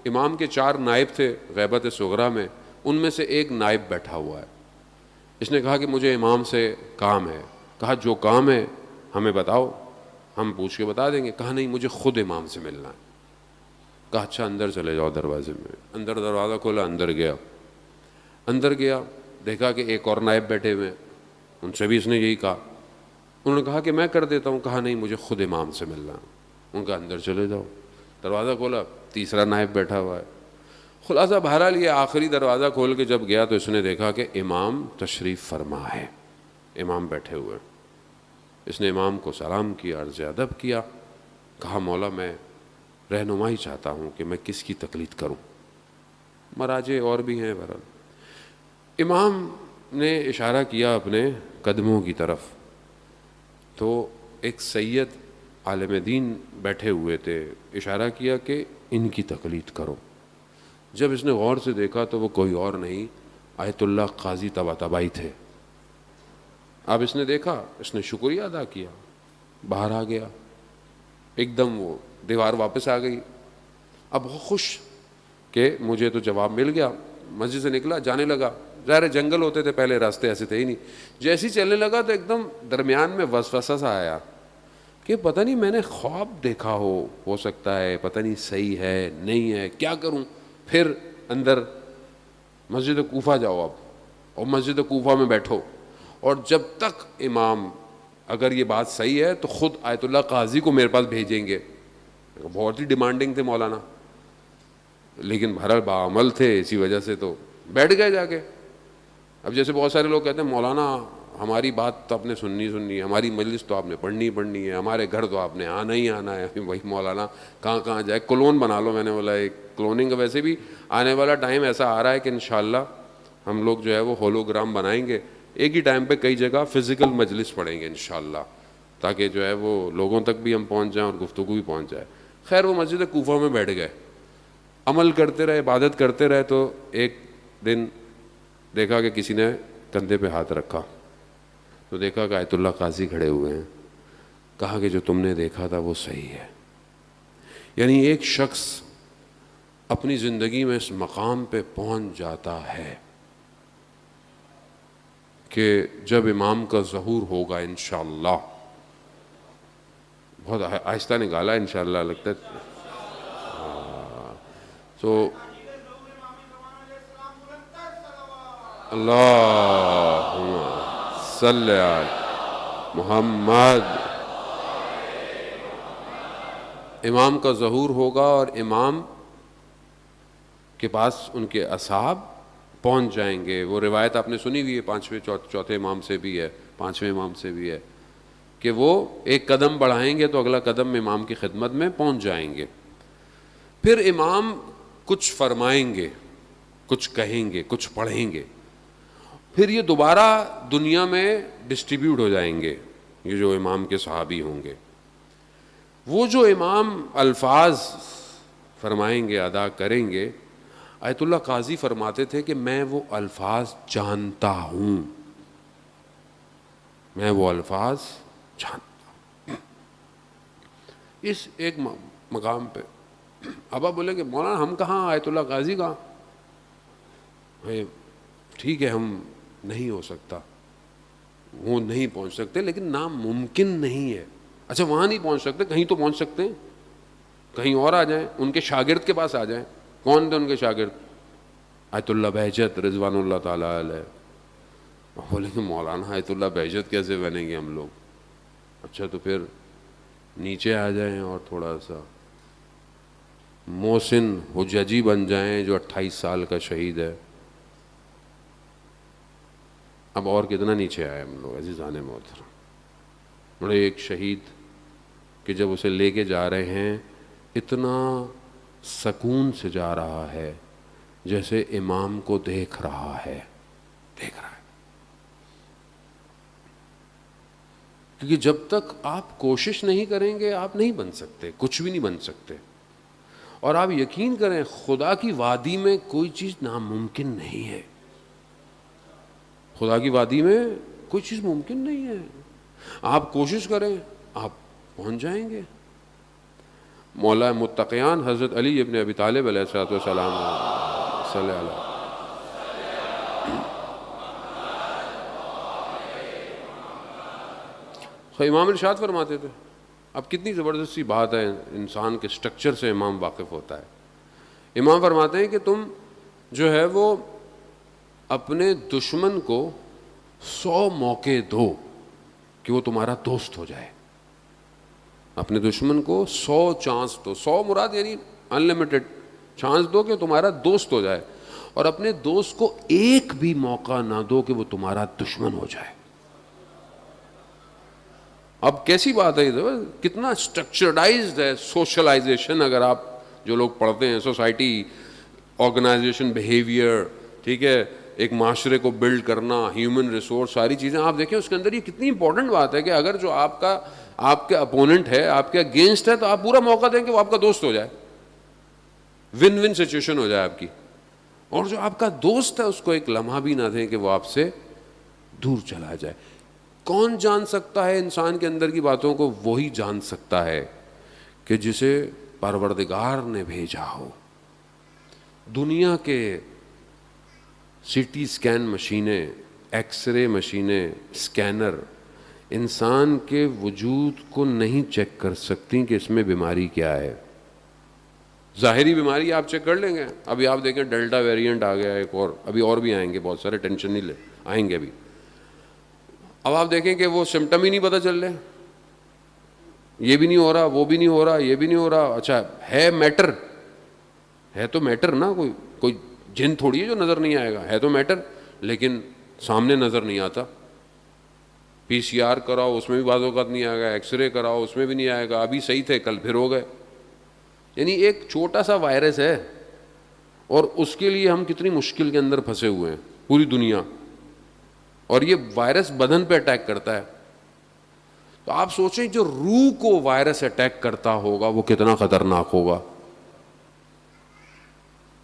امام کے 4 نائب تھے غیبت صغرا میں, ان میں سے ایک نائب بیٹھا ہوا ہے. اس نے کہا کہ مجھے امام سے کام ہے. کہا جو کام ہے ہمیں بتاؤ, ہم پوچھ کے بتا دیں گے. کہا نہیں, مجھے خود امام سے ملنا ہے. کہا اچھا اندر چلے جاؤ دروازے میں. اندر دروازہ کھولا, اندر گیا, دیکھا کہ ایک اور نائب بیٹھے ہوئے, ان سے بھی اس نے یہی کہا. انہوں نے کہا کہ میں کر دیتا ہوں. کہا نہیں, مجھے خود امام سے ملنا ہے. ان کا اندر چلے جاؤ. دروازہ کھولا, تیسرا نائب بیٹھا ہوا ہے. خلاصہ بہرحال یہ آخری دروازہ کھول کے جب گیا تو اس نے دیکھا کہ امام تشریف فرما ہے، امام بیٹھے ہوئے. اس نے امام کو سلام کیا، عرض ادب کیا، کہا مولا میں رہنمائی چاہتا ہوں کہ میں کس کی تقلید کروں. مراجع اور بھی ہیں بہرحال. امام نے اشارہ کیا اپنے قدموں کی طرف، تو ایک سید عالم دین بیٹھے ہوئے تھے، اشارہ کیا کہ ان کی تقلید کرو. جب اس نے غور سے دیکھا تو وہ کوئی اور نہیں، آیت اللہ قاضی طباطبائی تھے. اب اس نے دیکھا، اس نے شکریہ ادا کیا، باہر آ گیا. ایک دم وہ دیوار واپس آ گئی. اب بہت خوش کہ مجھے تو جواب مل گیا. مسجد سے نکلا، جانے لگا. ظاہر جنگل ہوتے تھے پہلے، راستے ایسے تھے ہی نہیں. جیسے ہی چلنے لگا تو ایک دم درمیان میں وسوسہ سا آیا کہ پتہ نہیں میں نے خواب دیکھا ہو سکتا ہے، پتہ نہیں صحیح ہے نہیں ہے، کیا کروں. پھر اندر مسجد کوفہ جاؤ اب، اور مسجد کوفہ میں بیٹھو، اور جب تک امام اگر یہ بات صحیح ہے تو خود آیت اللہ قاضی کو میرے پاس بھیجیں گے. بہت ہی ڈیمانڈنگ تھے مولانا، لیکن بہرحال باعمل تھے، اسی وجہ سے تو بیٹھ گئے جا کے. اب جیسے بہت سارے لوگ کہتے ہیں مولانا ہماری بات تو آپ نے سننی ہے، ہماری مجلس تو آپ نے پڑھنی ہے، ہمارے گھر تو آپ نے آنا ہی آنا ہے. وہی مولانا کہاں جائے، کلون بنا لو. میں نے بولا ایک کلوننگ کا ویسے بھی آنے والا ٹائم ایسا آ رہا ہے کہ انشاءاللہ ہم لوگ جو ہے وہ ہولوگرام بنائیں گے، ایک ہی ٹائم پہ کئی جگہ فزیکل مجلس پڑھیں گے انشاءاللہ، تاکہ جو ہے وہ لوگوں تک بھی ہم پہنچ جائیں اور گفتگو بھی پہنچ جائے. خیر وہ مسجد کوفہ میں بیٹھ گئے، عمل کرتے رہے، عبادت کرتے رہے. تو ایک دن دیکھا کہ کسی نے کندھے پہ ہاتھ رکھا، تو دیکھا کہ آیت اللہ قاضی کھڑے ہوئے ہیں. کہا کہ جو تم نے دیکھا تھا وہ صحیح ہے. یعنی ایک شخص اپنی زندگی میں اس مقام پہ پہنچ جاتا ہے کہ جب امام کا ظہور ہوگا انشاءاللہ. بہت آہستہ نکالا انشاءاللہ لگتا ہے. تو اللہم صلی علی محمد. امام کا ظہور ہوگا اور امام کے پاس ان کے اصحاب پہنچ جائیں گے. وہ روایت آپ نے سنی ہوئی ہے، چوتھے امام سے بھی ہے، پانچویں امام سے بھی ہے، کہ وہ ایک قدم بڑھائیں گے تو اگلا قدم امام کی خدمت میں پہنچ جائیں گے. پھر امام کچھ فرمائیں گے، کچھ کہیں گے، کچھ پڑھیں گے. پھر یہ دوبارہ دنیا میں ڈسٹریبیوٹ ہو جائیں گے. یہ جو امام کے صحابی ہوں گے، وہ جو امام الفاظ فرمائیں گے، ادا کریں گے، آیت اللہ قاضی فرماتے تھے کہ میں وہ الفاظ جانتا ہوں، میں وہ الفاظ جانتا ہوں. اس ایک مقام پہ اب آپ بولے کہ مولانا ہم کہاں، آیت اللہ قاضی کہاں؟ ٹھیک ہے، ہم نہیں ہو سکتا، وہ نہیں پہنچ سکتے، لیکن ناممکن نہیں ہے. اچھا وہاں نہیں پہنچ سکتے، کہیں تو پہنچ سکتے ہیں، کہیں اور آ جائیں، ان کے شاگرد کے پاس آ جائیں. کون تھے ان کے شاگرد؟ آیت اللہ بہجت رضوان اللہ تعالیٰ علیہ. بولے کہ مولانا آیت اللہ بہجت کیسے بنیں گے ہم لوگ؟ اچھا تو پھر نیچے آ جائیں اور تھوڑا سا محسن حججی بن جائیں جو 28 سال کا شہید ہے. اب اور کتنا نیچے آئے ہم لوگ عزیزان محترم. بڑے ایک شہید کہ جب اسے لے کے جا رہے ہیں اتنا سکون سے جا رہا ہے جیسے امام کو دیکھ رہا ہے. کیونکہ جب تک آپ کوشش نہیں کریں گے آپ نہیں بن سکتے، کچھ بھی نہیں بن سکتے. اور آپ یقین کریں خدا کی وادی میں کوئی چیز ناممکن نہیں ہے. خدا کی وادی میں کوئی چیز ممکن نہیں ہے. آپ کوشش کریں آپ پہنچ جائیں گے. مولا متقیان حضرت علی ابن ابی طالب علیہ الصلوۃ والسلام صلی اللہ علیہ. امام ارشاد فرماتے تھے، اب کتنی زبردستی بات ہے، انسان کے سٹرکچر سے امام واقف ہوتا ہے. امام فرماتے ہیں کہ تم جو ہے وہ اپنے دشمن کو 100 موقع دو کہ وہ تمہارا دوست ہو جائے. اپنے دشمن کو 100 چانس دو. 100 مراد یعنی انلمیٹڈ، چانس دو کہ تمہارا دوست ہو جائے، اور اپنے دوست کو ایک بھی موقع نہ دو کہ وہ تمہارا دشمن ہو جائے. اب کیسی بات ہے یہ، کتنا اسٹرکچرڈائزڈ ہے سوشلائزیشن. اگر آپ جو لوگ پڑھتے ہیں سوسائٹی، آرگنائزیشن، بیہیویئر، ٹھیک ہے، ایک معاشرے کو بلڈ کرنا، ہیومن ریسورس، ساری چیزیں آپ دیکھیں اس کے اندر یہ کتنی امپورٹنٹ بات ہے کہ اگر جو آپ کے اپوننٹ ہے، آپ کے اگینسٹ ہے، تو آپ پورا موقع دیں کہ وہ آپ کا دوست ہو جائے، ون ون سچویشن ہو جائے آپ کی. اور جو آپ کا دوست ہے اس کو ایک لمحہ بھی نہ دیں کہ وہ آپ سے دور چلا جائے. کون جان سکتا ہے انسان کے اندر کی باتوں کو؟ وہی جان سکتا ہے کہ جسے پروردگار نے بھیجا ہو. دنیا کے سی ٹی اسکین مشینیں، ایکس رے مشینیں، اسکینر انسان کے وجود کو نہیں چیک کر سکتی کہ اس میں بیماری کیا ہے. ظاہری بیماری آپ چیک کر لیں گے. ابھی آپ دیکھیں ڈیلٹا ویریئنٹ آ گیا ایک، اور بھی آئیں گے بہت سارے، ٹینشن نہیں لے، آئیں گے ابھی. اب آپ دیکھیں کہ وہ سمٹم ہی نہیں پتہ چل رہے، یہ بھی نہیں ہو رہا، وہ بھی نہیں ہو رہا، یہ بھی نہیں ہو رہا. اچھا ہے میٹر، ہے تو میٹر نا، کوئی جن تھوڑی ہے جو نظر نہیں آئے گا، ہے تو میٹر لیکن سامنے نظر نہیں آتا. پی سی آر کراؤ اس میں بھی بعض اوقات نہیں آئے گا، ایکس رے کراؤ اس میں بھی نہیں آئے گا. ابھی صحیح تھے کل پھر ہو گئے. یعنی ایک چھوٹا سا وائرس ہے اور اس کے لیے ہم کتنی مشکل کے اندر پھنسے ہوئے ہیں پوری دنیا. اور یہ وائرس بدن پہ اٹیک کرتا ہے. تو آپ سوچیں جو روح کو وائرس اٹیک کرتا ہوگا وہ کتنا خطرناک ہوگا.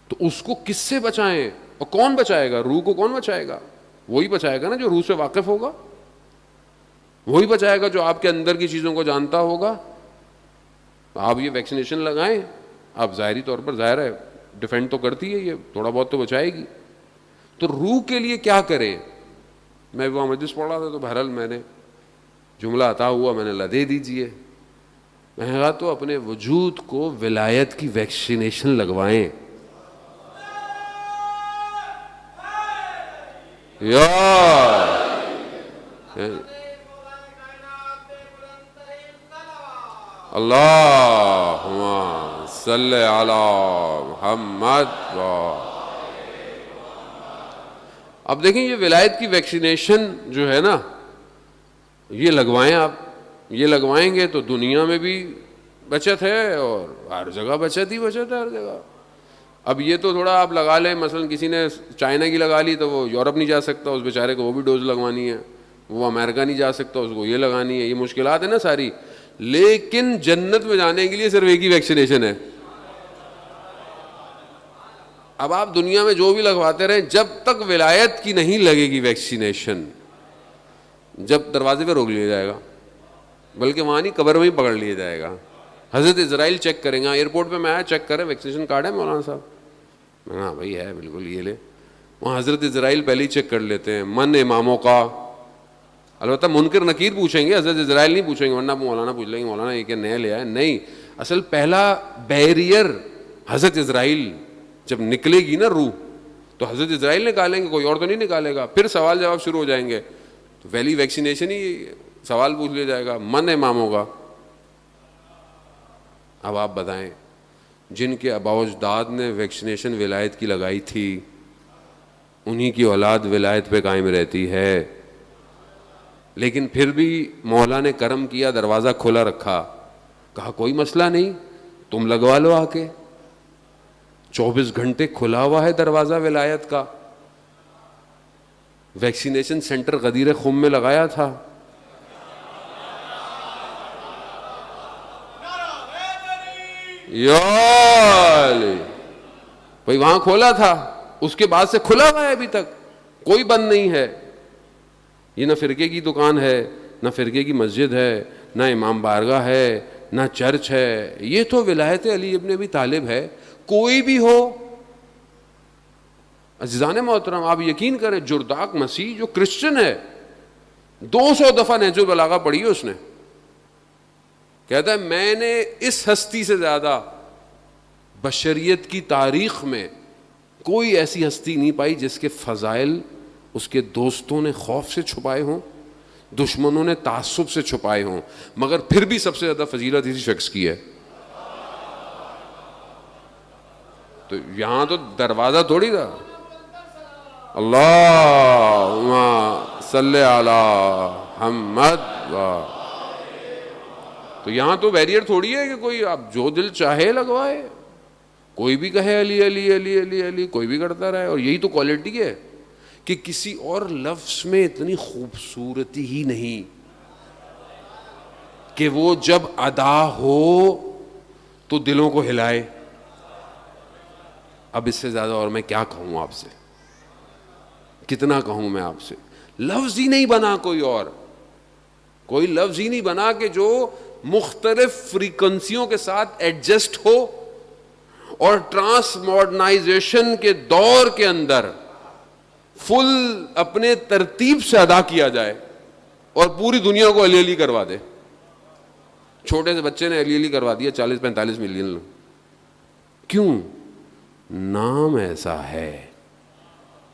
تو اس کو کس سے بچائیں؟ اور کون بچائے گا؟ روح کو کون بچائے گا؟ وہی بچائے گا نا جو روح سے واقف ہوگا، وہی بچائے گا جو آپ کے اندر کی چیزوں کو جانتا ہوگا. آپ یہ ویکسینیشن لگائیں، آپ ظاہری طور پر ظاہر ہے ڈیفینڈ تو کرتی ہے، یہ تھوڑا بہت تو بچائے گی. تو روح کے لیے کیا کریں؟ میں وہاں مجلس پڑھ رہا تھا تو بہرحال میں نے جملہ عطا ہوا، میں نے اللہ دے دیجئے. میں نے کہا تو اپنے وجود کو ولایت کی ویکسینیشن لگوائیں. اللہم صلی علی محمد. اب دیکھیں یہ ولایت کی ویکسینیشن جو ہے نا، یہ لگوائیں. آپ یہ لگوائیں گے تو دنیا میں بھی بچت ہے اور ہر جگہ بچت ہی بچت ہے ہر جگہ. اب یہ تو تھوڑا آپ لگا لیں، مثلا کسی نے چائنا کی لگا لی تو وہ یورپ نہیں جا سکتا، اس بیچارے کو وہ بھی ڈوز لگوانی ہے. وہ امریکہ نہیں جا سکتا، اس کو یہ لگانی ہے. یہ مشکلات ہیں نا ساری. لیکن جنت میں جانے کے لیے صرف ایک ہی ویکسینیشن ہے. اب آپ دنیا میں جو بھی لگواتے رہیں، جب تک ولایت کی نہیں لگے گی ویکسینیشن، جب دروازے پہ روک لیا جائے گا، بلکہ وہاں نہیں قبر میں ہی پکڑ لیا جائے گا. حضرت اسرائیل چیک کریں گا. ایئرپورٹ پہ میں آیا، چیک کریں ویکسینیشن کارڈ ہے مولانا صاحب؟ ہاں بھائی ہے، بالکل یہ لے. وہاں حضرت اسرائیل پہلے ہی چیک کر لیتے ہیں من اماموں کا. البتہ منکر نکیر پوچھیں گے، حضرت اسرائیل نہیں پوچھیں گے، ورنہ مولانا پوچھ لیں گے مولانا یہ کہ نیا لیا ہے. نہیں، اصل پہلا بیریئر حضرت اسرائیل. جب نکلے گی نا روح تو حضرت اسرائیل نکالیں گے، کوئی اور تو نہیں نکالے گا. پھر سوال جواب شروع ہو جائیں گے. تو پہلی ویکسینیشن ہی سوال پوچھ لیا جائے گا من اماموں کا. اب آپ بتائیں، جن کے آباء و اجداد نے ویکسینیشن ولایت کی لگائی تھی، انہی کی اولاد ولایت پہ قائم رہتی ہے. لیکن پھر بھی مولا نے کرم کیا، دروازہ کھلا رکھا. کہا کوئی مسئلہ نہیں، تم لگوا لو آ کے. 24 گھنٹے کھلا ہوا ہے دروازہ ولایت کا. ویکسینیشن سینٹر غدیر خم میں لگایا تھا. بھائی وہاں کھولا تھا، اس کے بعد سے کھلا ہوا ہے، ابھی تک کوئی بند نہیں ہے. یہ نہ فرقے کی دکان ہے، نہ فرقے کی مسجد ہے، نہ امام بارگاہ ہے، نہ چرچ ہے. یہ تو ولایت علی ابن ابی طالب ہے. کوئی بھی ہو عزیزان محترم، آپ یقین کریں جرداق مسیح جو کرسچن ہے، 200 دفعہ نہج البلاغہ پڑھی ہے اس نے. کہتا ہے میں نے اس ہستی سے زیادہ بشریت کی تاریخ میں کوئی ایسی ہستی نہیں پائی جس کے فضائل اس کے دوستوں نے خوف سے چھپائے ہوں، دشمنوں نے تعصب سے چھپائے ہوں، مگر پھر بھی سب سے زیادہ فضیلت اسی شخص کی ہے. تو یہاں تو دروازہ تھوڑی تھا اللہم صلی علی محمد تو یہاں تو بیریئر تھوڑی ہے کہ کوئی آپ جو دل چاہے لگوائے, کوئی بھی کہے علی علی علی علی علی, کوئی بھی کرتا رہے. اور یہی تو کوالٹی ہے کہ کسی اور لفظ میں اتنی خوبصورتی ہی نہیں کہ وہ جب ادا ہو تو دلوں کو ہلائے. اب اس سے زیادہ اور میں کیا کہوں آپ سے, کتنا کہوں میں آپ سے. لفظ ہی نہیں بنا کوئی لفظ ہی نہیں بنا کہ جو مختلف فریکوینسیوں کے ساتھ ایڈجسٹ ہو اور ٹرانس ماڈرنائزیشن کے دور کے اندر فل اپنے ترتیب سے ادا کیا جائے اور پوری دنیا کو علی علی کروا دے. چھوٹے سے بچے نے علی علی کروا دیا 40-45 ملین. کیوں؟ نام ایسا ہے.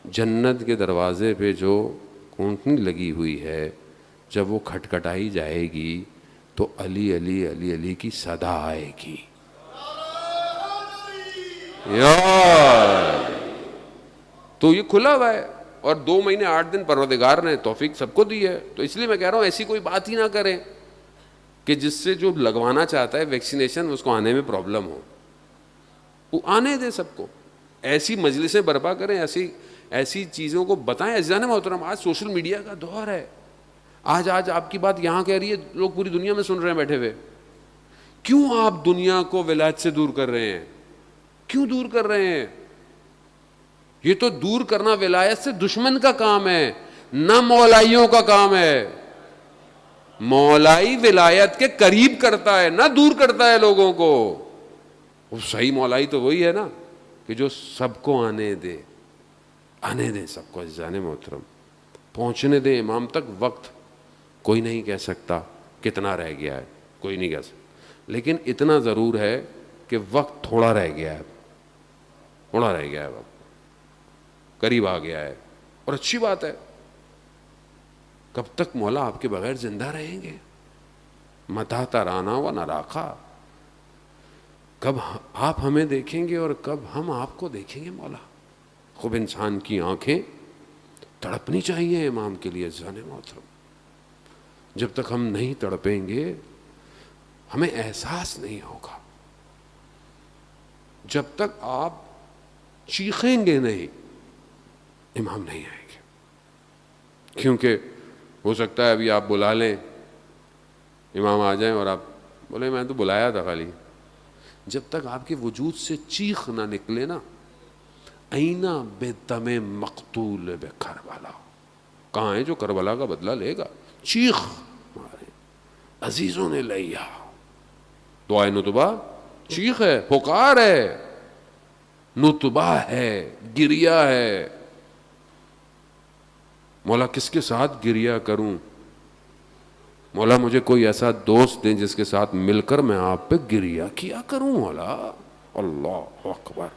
جنت کے دروازے پہ جو کونٹنی لگی ہوئی ہے, جب وہ کھٹکھٹائی جائے گی تو علی علی علی علی کی صدا آئے گی. یار تو یہ کھلا ہوا ہے, اور 2 مہینے 8 دن پروردگار نے توفیق سب کو دی ہے. تو اس لیے میں کہہ رہا ہوں ایسی کوئی بات ہی نہ کریں کہ جس سے جو لگوانا چاہتا ہے ویکسینیشن اس کو آنے میں پرابلم ہو. وہ آنے دے سب کو. ایسی مجلسیں برپا کریں, ایسی چیزوں کو بتائیں. عزیزان محترم, آج سوشل میڈیا کا دور ہے. آج آپ کی بات یہاں کہہ رہی ہے, لوگ پوری دنیا میں سن رہے ہیں بیٹھے ہوئے. کیوں آپ دنیا کو ولایت سے دور کر رہے ہیں؟ کیوں دور کر رہے ہیں؟ یہ تو دور کرنا ولایت سے دشمن کا کام ہے, نہ مولائیوں کا کام ہے. مولائی ولایت کے قریب کرتا ہے, نہ دور کرتا ہے لوگوں کو. وہ صحیح مولائی تو وہی ہے نا کہ جو سب کو آنے دے سب کو. عزیزان محترم, پہنچنے دے امام تک. وقت کوئی نہیں کہہ سکتا کتنا رہ گیا ہے, کوئی نہیں کہہ سکتا, لیکن اتنا ضرور ہے کہ وقت تھوڑا رہ گیا ہے, وقت قریب آ گیا ہے. اور اچھی بات ہے. کب تک مولا آپ کے بغیر زندہ رہیں گے؟ متا ترانا و نراخا, کب آپ ہمیں دیکھیں گے اور کب ہم آپ کو دیکھیں گے مولا. خوب انسان کی آنکھیں تڑپنی چاہیے امام کے لیے. عزیزان محترم, جب تک ہم نہیں تڑپیں گے ہمیں احساس نہیں ہوگا. جب تک آپ چیخیں گے نہیں امام نہیں آئیں گے. کیونکہ ہو سکتا ہے ابھی آپ بلا لیں, امام آ جائیں اور آپ بولے میں تو بلایا تھا خالی. جب تک آپ کے وجود سے چیخ نہ نکلے نا, اینا بے دم مقتول بے کربلا, کہاں ہے جو کربلا کا بدلہ لے گا؟ چیخ مارے عزیزوں نے لیا. دعائے نتبہ چیخ ہے, پکار ہے, نتبہ ہے, گریا ہے. مولا کس کے ساتھ گریا کروں؟ مولا مجھے کوئی ایسا دوست دیں جس کے ساتھ مل کر میں آپ پہ گریا کیا کروں. مولا اللہ اکبر.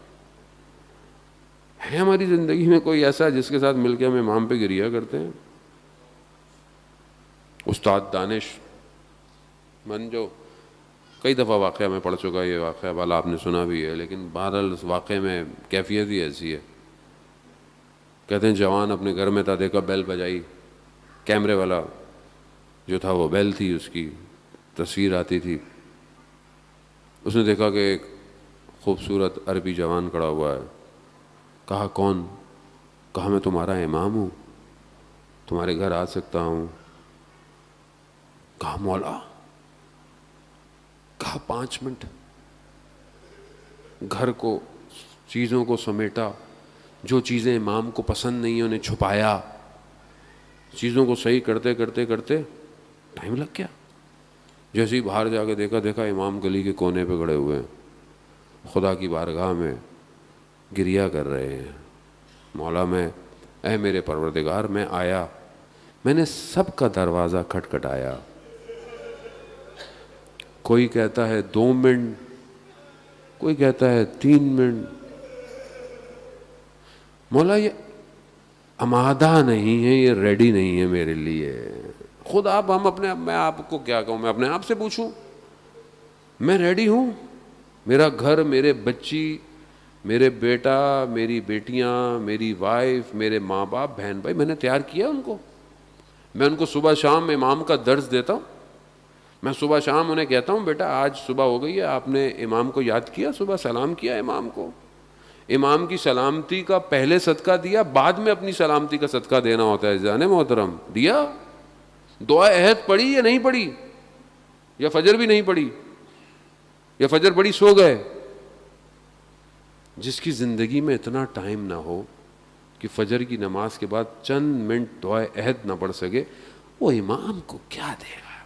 ہے ہماری زندگی میں کوئی ایسا جس کے ساتھ مل کے ہم امام پہ گریا کرتے ہیں؟ استاد دانش من جو کئی دفعہ واقعہ میں پڑھ چکا, یہ واقعہ والا آپ نے سنا بھی ہے, لیکن بہرحال اس واقعے میں کیفیت ہی ایسی ہے. کہتے ہیں جوان اپنے گھر میں تھا, دیکھا بیل بجائی, کیمرے والا جو تھا وہ بیل تھی, اس کی تصویر آتی تھی. اس نے دیکھا کہ ایک خوبصورت عربی جوان کھڑا ہوا ہے. کہا کون؟ کہا میں تمہارا امام ہوں, تمہارے گھر آ سکتا ہوں؟ کہا مولا. کہا 5 منٹ. گھر کو, چیزوں کو سمیٹا, جو چیزیں امام کو پسند نہیں انہیں چھپایا, چیزوں کو صحیح کرتے کرتے کرتے ٹائم لگ گیا. جیسے ہی باہر جا کے دیکھا امام گلی کے کونے پہ کھڑے ہوئے ہیں, خدا کی بارگاہ میں گریا کر رہے ہیں. مولا میں, اے میرے پروردگار, میں آیا, میں نے سب کا دروازہ کھٹکھٹایا. کوئی کہتا ہے 2 منٹ, کوئی کہتا ہے 3 منٹ. مولا یہ آمادہ نہیں ہے, یہ ریڈی نہیں ہے میرے لیے. خود آپ, میں آپ کو کیا کہوں, میں اپنے آپ سے پوچھوں, میں ریڈی ہوں؟ میرا گھر, میرے بچی, میرے بیٹا، میری بیٹیاں، میری وائف، میرے ماں باپ، بہن بھائی، میں نے تیار کیا ان کو. میں ان کو صبح شام امام کا درس دیتا ہوں. میں صبح شام انہیں کہتا ہوں بیٹا آج صبح ہو گئی ہے، آپ نے امام کو یاد کیا، صبح سلام کیا امام کو، امام کی سلامتی کا پہلے صدقہ دیا، بعد میں اپنی سلامتی کا صدقہ دینا ہوتا ہے. جانے محترم دیا. دعا عہد پڑھی یا نہیں پڑھی؟ یا فجر بھی نہیں پڑھی؟ یا فجر پڑھی سو گئے؟ جس کی زندگی میں اتنا ٹائم نہ ہو کہ فجر کی نماز کے بعد چند منٹ دعائے عہد نہ پڑھ سکے، وہ امام کو کیا دے گا؟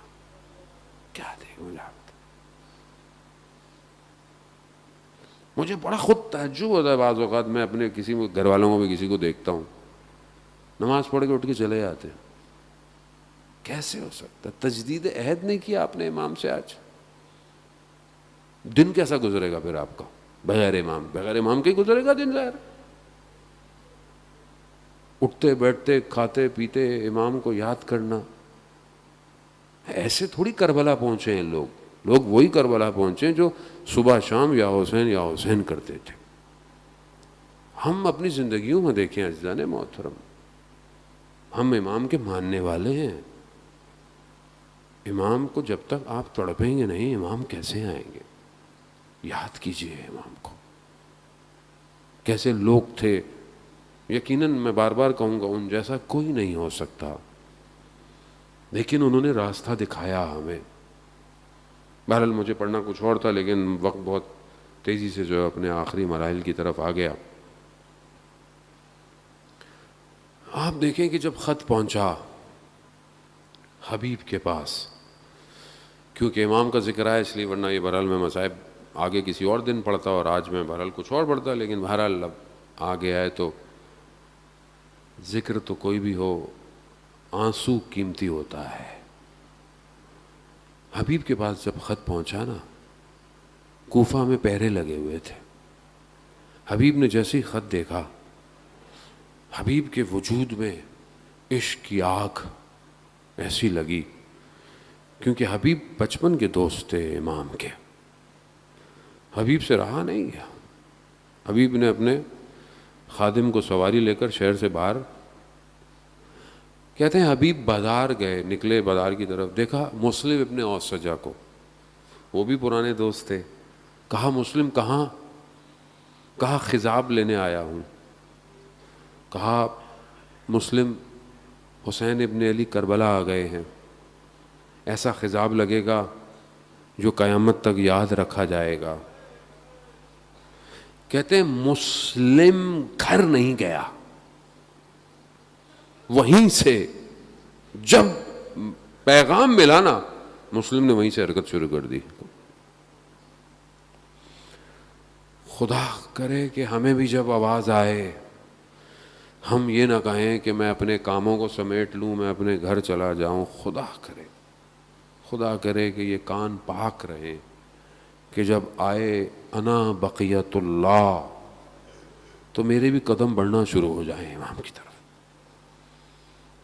کیا دے گا؟ مجھے بڑا خود تعجب ہوتا ہے بعض اوقات. میں اپنے کسی گھر والوں کو بھی کسی کو دیکھتا ہوں نماز پڑھ کے اٹھ کے چلے جاتے ہیں. کیسے ہو سکتا؟ تجدید عہد نہیں کیا آپ نے امام سے. آج دن کیسا گزرے گا پھر آپ کا بغیر امام؟ بغیر امام کے ہی گزرے گا دن. ظاہر اٹھتے بیٹھتے کھاتے پیتے امام کو یاد کرنا. ایسے تھوڑی کربلا پہنچے ہیں لوگ وہی کربلا پہنچے جو صبح شام یا حسین کرتے تھے. ہم اپنی زندگیوں میں دیکھیں عزیزان محترم، ہم امام کے ماننے والے ہیں. امام کو جب تک آپ تڑپیں گے نہیں، امام کیسے آئیں گے؟ یاد کیجئے امام کو، کیسے لوگ تھے. یقیناً میں بار بار کہوں گا ان جیسا کوئی نہیں ہو سکتا، لیکن انہوں نے راستہ دکھایا ہمیں. بہرحال مجھے پڑھنا کچھ اور تھا، لیکن وقت بہت تیزی سے جو ہے اپنے آخری مراحل کی طرف آ گیا. آپ دیکھیں کہ جب خط پہنچا حبیب کے پاس، کیونکہ امام کا ذکر ہے اس لیے، ورنہ یہ بہرحال میں مصائب آگے کسی اور دن پڑھتا اور آج میں بہرحال کچھ اور پڑھتا، لیکن بہرحال اب آگے آئے تو ذکر تو کوئی بھی ہو، آنسو قیمتی ہوتا ہے. حبیب کے پاس جب خط پہنچا نا، کوفہ میں پہرے لگے ہوئے تھے. حبیب نے جیسے ہی خط دیکھا، حبیب کے وجود میں عشق کی آگ ایسی لگی، کیونکہ حبیب بچپن کے دوست تھے امام کے. حبیب سے رہا نہیں گیا. حبیب نے اپنے خادم کو سواری لے کر شہر سے باہر، کہتے ہیں حبیب بازار گئے، نکلے بازار کی طرف، دیکھا مسلم ابن اوسجہ کو، وہ بھی پرانے دوست تھے. کہا مسلم کہاں؟ کہا خضاب لینے آیا ہوں. کہا مسلم حسین ابن علی کربلا آ گئے ہیں، ایسا خضاب لگے گا جو قیامت تک یاد رکھا جائے گا. کہتے ہیں مسلم گھر نہیں گیا، وہیں سے جب پیغام ملا نا، مسلم نے وہیں سے حرکت شروع کر دی. خدا کرے کہ ہمیں بھی جب آواز آئے ہم یہ نہ کہیں کہ میں اپنے کاموں کو سمیٹ لوں، میں اپنے گھر چلا جاؤں. خدا کرے کہ یہ کان پاک رہے کہ جب آئے انا بقیت اللہ تو میرے بھی قدم بڑھنا شروع ہو جائیں امام کی طرف.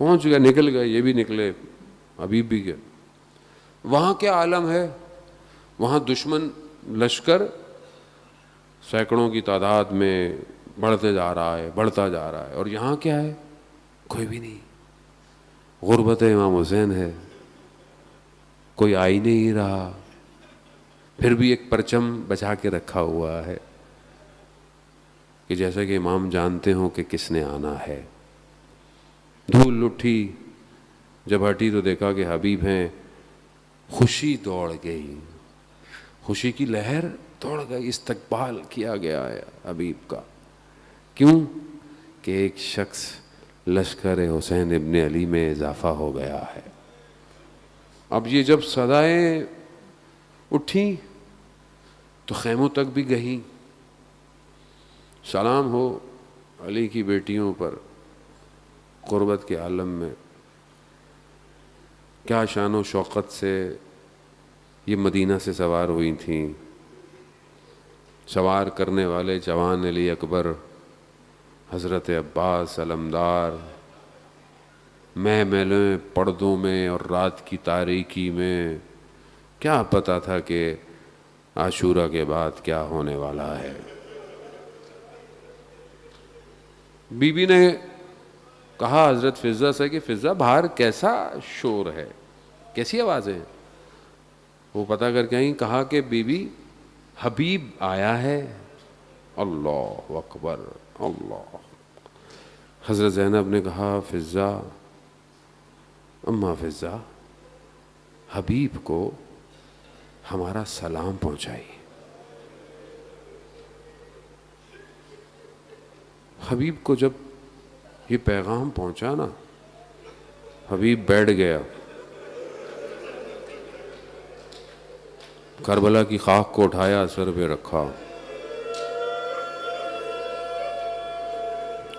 پہنچ گئے، نکل گئے، یہ بھی نکلے، حبیب بھی گئے. وہاں کیا عالم ہے؟ وہاں دشمن لشکر سینکڑوں کی تعداد میں بڑھتا جا رہا ہے، اور یہاں کیا ہے؟ کوئی بھی نہیں. غربت امام حسین ہے، کوئی آ ہی نہیں رہا. پھر بھی ایک پرچم بچا کے رکھا ہوا ہے کہ جیسا کہ امام جانتے ہوں کہ کس نے آنا ہے. دھول اٹھی، جب ہٹی تو دیکھا کہ حبیب ہیں. خوشی دوڑ گئی، خوشی کی لہر دوڑ گئی، استقبال کیا گیا ہے حبیب کا. کیوں؟ کہ ایک شخص لشکر حسین ابن علی میں اضافہ ہو گیا ہے. اب یہ جب صدائیں اٹھیں تو خیموں تک بھی گئیں. سلام ہو علی کی بیٹیوں پر قربت کے عالم میں. کیا شان و شوقت سے یہ مدینہ سے سوار ہوئی تھیں. سوار کرنے والے جوان علی اکبر، حضرت عباس علمدار، میلیں پردوں میں اور رات کی تاریکی میں. کیا پتا تھا کہ عاشورہ کے بعد کیا ہونے والا ہے. بی بی نے کہا حضرت فضہ سے کہ فضہ باہر کیسا شور ہے، کیسی آوازیں ہیں؟ وہ پتہ کر کے آئیں، کہا کہ بی بی حبیب آیا ہے۔ اللہ اکبر، اللہ۔ حضرت زینب نے کہا فضہ، اماں فضہ، حبیب کو ہمارا سلام پہنچائی۔ حبیب کو جب یہ پیغام پہنچا نا، حبیب بیٹھ گیا، کربلا کی خاک کو اٹھایا، سر پہ رکھا،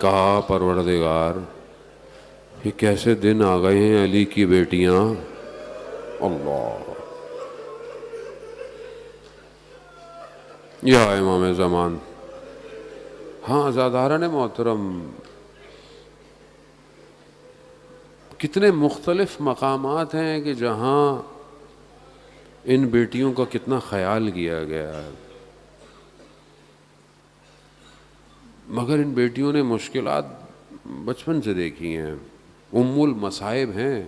کہا پروردگار یہ کیسے دن آ گئے ہیں علی کی بیٹیاں۔ اللہ، یا امام زمان۔ ہاں عزاداران محترم، کتنے مختلف مقامات ہیں کہ جہاں ان بیٹیوں کا کتنا خیال کیا گیا ہے، مگر ان بیٹیوں نے مشکلات بچپن سے دیکھی ہیں، ام المصائب ہیں۔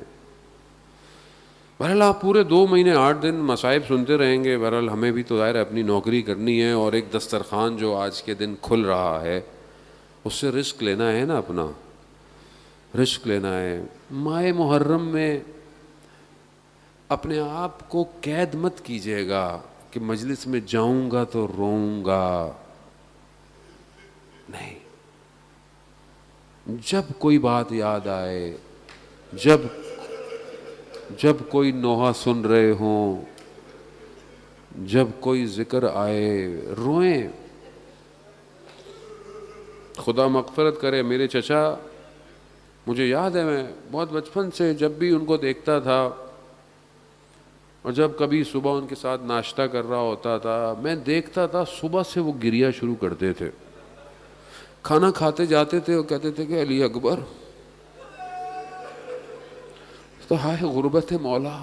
بہرحال آپ پورے 2 مہینے 8 دن مصائب سنتے رہیں گے، بہرحال ہمیں بھی تو ظاہر ہے اپنی نوکری کرنی ہے، اور ایک دسترخوان جو آج کے دن کھل رہا ہے اس سے رزق لینا ہے نا، اپنا رزق لینا ہے۔ ماہ محرم میں اپنے آپ کو قید مت کیجیے گا کہ مجلس میں جاؤں گا تو روؤں گا، نہیں۔ جب کوئی بات یاد آئے، جب کوئی نوحہ سن رہے ہوں، جب کوئی ذکر آئے، روئیں۔ خدا مغفرت کرے، میرے چچا، مجھے یاد ہے میں بہت بچپن سے جب بھی ان کو دیکھتا تھا اور جب کبھی صبح ان کے ساتھ ناشتہ کر رہا ہوتا تھا، میں دیکھتا تھا صبح سے وہ گریا شروع کرتے تھے۔ کھانا کھاتے جاتے تھے اور کہتے تھے کہ علی اکبر، تو ہائے غربت مولا۔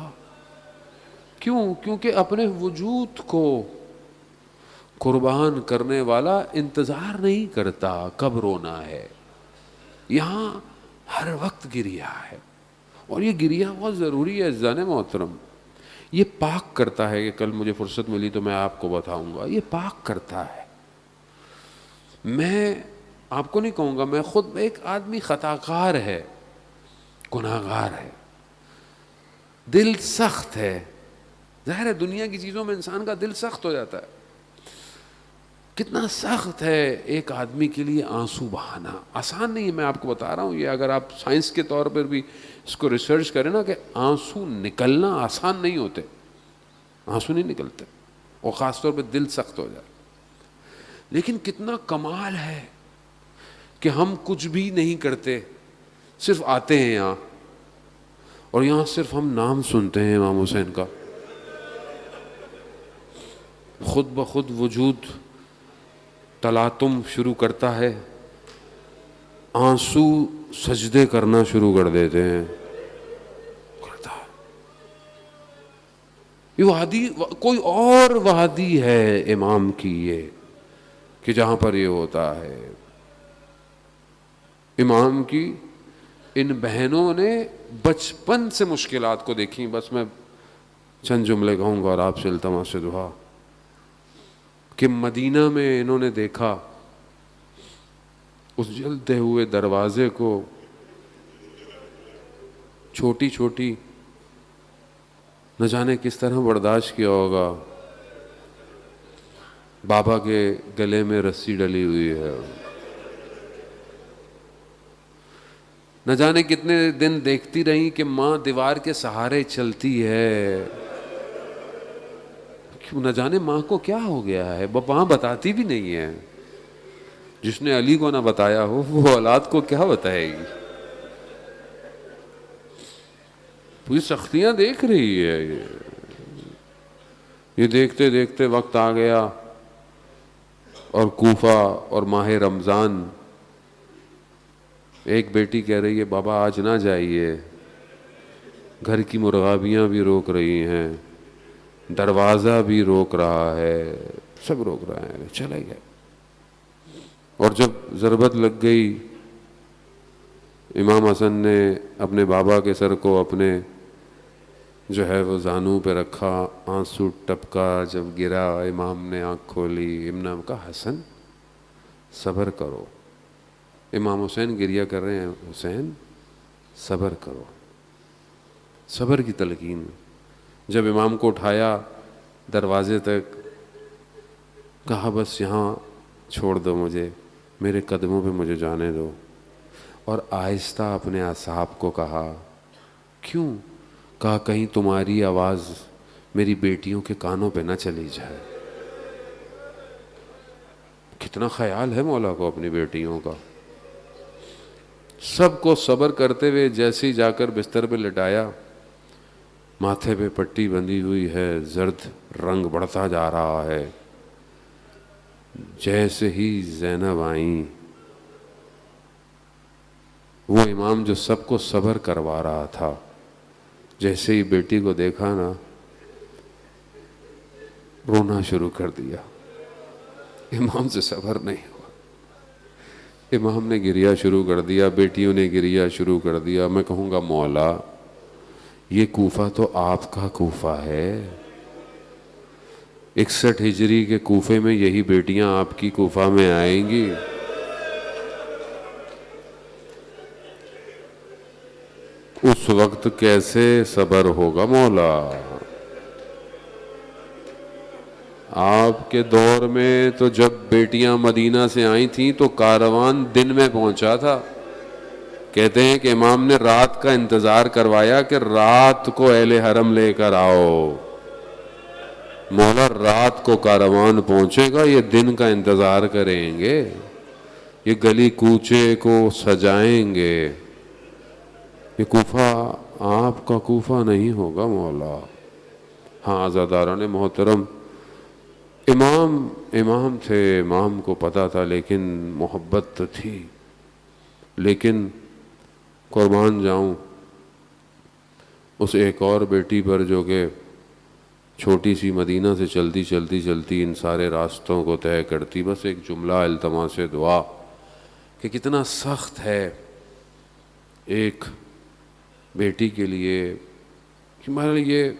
کیوں؟ کیونکہ اپنے وجود کو قربان کرنے والا انتظار نہیں کرتا کب رونا ہے، یہاں ہر وقت گریا ہے، اور یہ گریا بہت ضروری ہے عزیزان محترم۔ یہ پاک کرتا ہے، کہ کل مجھے فرصت ملی تو میں آپ کو بتاؤں گا، یہ پاک کرتا ہے۔ میں آپ کو نہیں کہوں گا، میں خود ایک آدمی خطا کار ہے، گناہ گار ہے، دل سخت ہے، ظاہر ہے دنیا کی چیزوں میں انسان کا دل سخت ہو جاتا ہے۔ کتنا سخت ہے ایک آدمی کے لیے آنسو بہانا، آسان نہیں ہے، میں آپ کو بتا رہا ہوں۔ یہ اگر آپ سائنس کے طور پر بھی اس کو ریسرچ کریں نا، کہ آنسو نکلنا آسان نہیں ہوتے، آنسو نہیں نکلتے، اور خاص طور پہ دل سخت ہو جائے۔ لیکن کتنا کمال ہے کہ ہم کچھ بھی نہیں کرتے، صرف آتے ہیں یہاں، اور یہاں صرف ہم نام سنتے ہیں امام حسین کا، خود بخود وجود تلاطم شروع کرتا ہے، آنسو سجدے کرنا شروع کر دیتے ہیں، کرتا ہے۔ یہ وادی کوئی اور وادی ہے امام کی، یہ کہ جہاں پر یہ ہوتا ہے۔ امام کی ان بہنوں نے بچپن سے مشکلات کو دیکھی۔ بس میں چند جملے کہوں گا اور آپ سے التماس سے دعا، کہ مدینہ میں انہوں نے دیکھا اس جلتے ہوئے دروازے کو، چھوٹی چھوٹی، نہ جانے کس طرح برداشت کیا ہوگا، بابا کے گلے میں رسی ڈلی ہوئی ہے، نہ جانے کتنے دن دیکھتی رہیں کہ ماں دیوار کے سہارے چلتی ہے، کیوں نہ جانے ماں کو کیا ہو گیا ہے، ماں بتاتی بھی نہیں ہے۔ جس نے علی کو نہ بتایا ہو وہ اولاد کو کیا بتائے گی؟ پوری سختیاں دیکھ رہی ہے۔ یہ دیکھتے دیکھتے وقت آ گیا، اور کوفہ اور ماہ رمضان، ایک بیٹی کہہ رہی ہے بابا آج نہ جائیے، گھر کی مرغابیاں بھی روک رہی ہیں، دروازہ بھی روک رہا ہے، سب روک رہے ہیں، چلے گئے۔ اور جب ضربت لگ گئی امام حسن نے اپنے بابا کے سر کو اپنے جو ہے وہ زانوں پہ رکھا، آنسو ٹپکا، جب گرا امام نے آنکھ کھولی، امام کا حسن صبر کرو. امام حسین گریہ کر رہے ہیں، حسین صبر کرو، صبر کی تلقین. جب امام کو اٹھایا دروازے تک، کہا بس یہاں چھوڑ دو مجھے، میرے قدموں پہ مجھے جانے دو. اور آہستہ اپنے اصحاب کو کہا، کیوں؟ کہا کہیں تمہاری آواز میری بیٹیوں کے کانوں پہ نہ چلی جائے. کتنا خیال ہے مولا کو اپنی بیٹیوں کا. سب کو صبر کرتے ہوئے جیسے ہی جا کر بستر پہ لٹایا، ماتھے پہ پٹی بندھی ہوئی ہے، زرد رنگ بڑھتا جا رہا ہے. جیسے ہی زینب آئیں، وہ امام جو سب کو صبر کروا رہا تھا، جیسے ہی بیٹی کو دیکھا نا، رونا شروع کر دیا. امام سے صبر نہیں ہوا، امام نے گریہ شروع کر دیا، بیٹیوں نے گریہ شروع کر دیا. میں کہوں گا مولا یہ کوفہ تو آپ کا کوفہ ہے. 61 ہجری کے کوفے میں یہی بیٹیاں آپ کی کوفہ میں آئیں گی. اس وقت کیسے صبر ہوگا مولا؟ آپ کے دور میں تو جب بیٹیاں مدینہ سے آئی تھیں تو کاروان دن میں پہنچا تھا. کہتے ہیں کہ امام نے رات کا انتظار کروایا کہ رات کو اہل حرم لے کر آؤ. مولا رات کو کاروان پہنچے گا، یہ دن کا انتظار کریں گے، یہ گلی کوچے کو سجائیں گے. یہ کوفہ آپ کا کوفہ نہیں ہوگا مولا. ہاں عزاداران محترم، امام تھے، امام کو پتہ تھا، لیکن محبت تو تھی. لیکن قربان جاؤں اس ایک اور بیٹی پر جو کہ چھوٹی سی مدینہ سے چلتی ان سارے راستوں کو طے کرتی. بس ایک جملہ التماس دعا کہ کتنا سخت ہے ایک بیٹی کے لیے کہ ہمارے لیے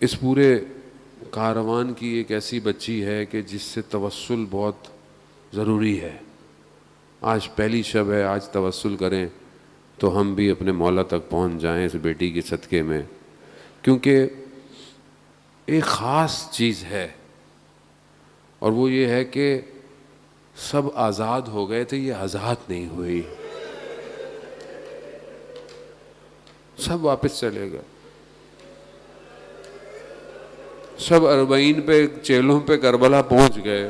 اس پورے کاروان کی ایک ایسی بچی ہے کہ جس سے توسل بہت ضروری ہے. آج پہلی شب ہے، آج توسل کریں تو ہم بھی اپنے مولا تک پہنچ جائیں اس بیٹی کے صدقے میں، کیونکہ ایک خاص چیز ہے اور وہ یہ ہے کہ سب آزاد ہو گئے تھے، یہ آزاد نہیں ہوئی، سب واپس چلے گئے. سب 40 پہ چیلوں پہ کربلا پہنچ گئے،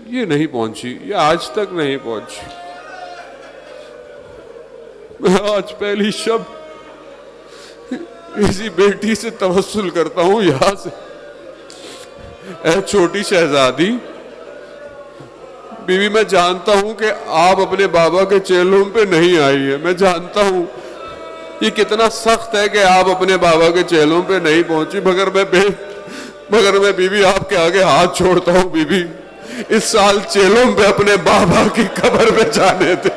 یہ نہیں پہنچی، یہ آج تک نہیں پہنچی. میں آج پہلی شب اسی بیٹی سے توسل کرتا ہوں یہاں سے. اے چھوٹی شہزادی بیوی، میں جانتا ہوں کہ آپ اپنے بابا کے چیلوں پہ نہیں آئی ہے، میں جانتا ہوں یہ کتنا سخت ہے کہ آپ اپنے بابا کے چیلوں پہ نہیں پہنچی، مگر میں بیوی آپ کے آگے ہاتھ چھوڑتا ہوں. بیوی اس سال چیلوں پہ اپنے بابا کی قبر پہ جانے دے،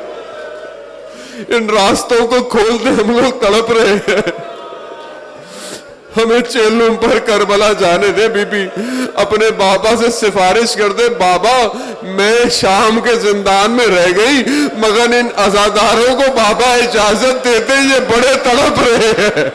ان راستوں کو کھول دے، ہم لوگ تڑپ رہے ہیں، ہمیں چیلوں پر کربلا جانے دے. بی بی اپنے بابا سے سفارش کر دے، بابا میں شام کے زندان میں رہ گئی مگر ان عزاداروں کو بابا اجازت دیتے، یہ بڑے تڑپ رہے ہیں.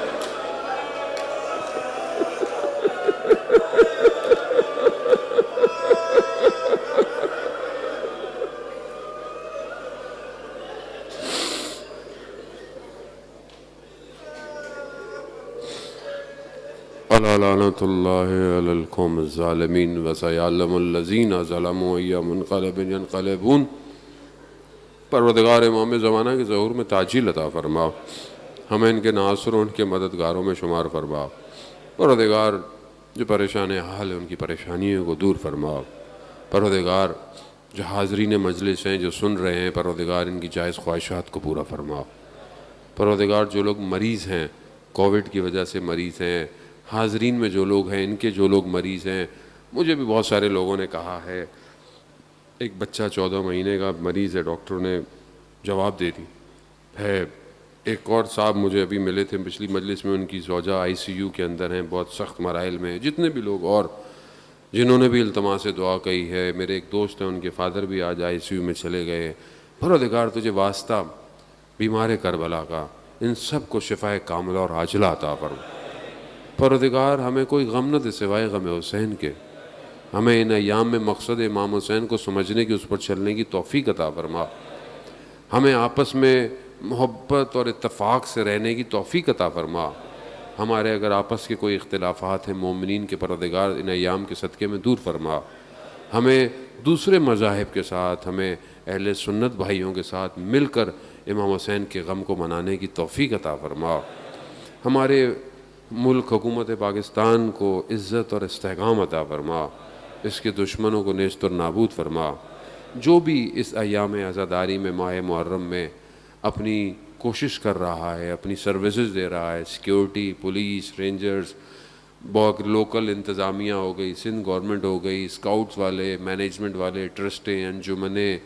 لعنت اللہ علی القوم الظالمین وسیعلم الذین ظلموا ای منقلب ینقلبون. پروردگار امام زمانہ کے ظہور میں تاجیل عطا فرما، ہمیں ان کے ناصروں، ان کے مددگاروں میں شمار فرما. پروردگار جو پریشان حال ہیں ان کی پریشانیوں کو دور فرما. پروردگار جو حاضرین مجلس ہیں، جو سن رہے ہیں، پروردگار ان کی جائز خواہشات کو پورا فرما. پروردگار جو لوگ مریض ہیں، کووڈ کی وجہ سے مریض ہیں، حاضرین میں جو لوگ ہیں، ان کے جو لوگ مریض ہیں، مجھے بھی بہت سارے لوگوں نے کہا ہے ایک بچہ 14 مہینے کا مریض ہے، ڈاکٹروں نے جواب دے دی ہے۔ ایک اور صاحب مجھے ابھی ملے تھے پچھلی مجلس میں، ان کی زوجہ ICU کے اندر ہیں، بہت سخت مراحل میں ہیں۔ جتنے بھی لوگ اور جنہوں نے بھی التماس دعا کہی ہے، میرے ایک دوست ہیں، ان کے فادر بھی آج ICU میں چلے گئے۔ پروردگار تجھے واسطہ بیمار کربلا کا ان سب کو شفائے کاملہ اور عاجلہ عطا فرما۔ پروردگار ہمیں کوئی غم نہ دے سوائے غم حسین کے، ہمیں ان ایام میں مقصد امام حسین کو سمجھنے کی، اس پر چلنے کی توفیق عطا فرما، ہمیں آپس میں محبت اور اتفاق سے رہنے کی توفیق عطا فرما۔ ہمارے اگر آپس کے کوئی اختلافات ہیں مومنین کے، پروردگار ان ایام کے صدقے میں دور فرما۔ ہمیں دوسرے مذاہب کے ساتھ، ہمیں اہل سنت بھائیوں کے ساتھ مل کر امام حسین کے غم کو منانے کی توفیق عطا فرما۔ ہمارے ملک حکومت پاکستان کو عزت اور استحکام عطا فرما، اس کے دشمنوں کو نیست اور نابود فرما۔ جو بھی اس ایام عزاداری میں ماہ محرم میں اپنی کوشش کر رہا ہے، اپنی سروسز دے رہا ہے، سیکیورٹی، پولیس، رینجرز، لوکل انتظامیہ ہو گئی، سندھ گورنمنٹ ہو گئی، اسکاؤٹس والے، مینجمنٹ والے، ٹرسٹیں، انجمنیں،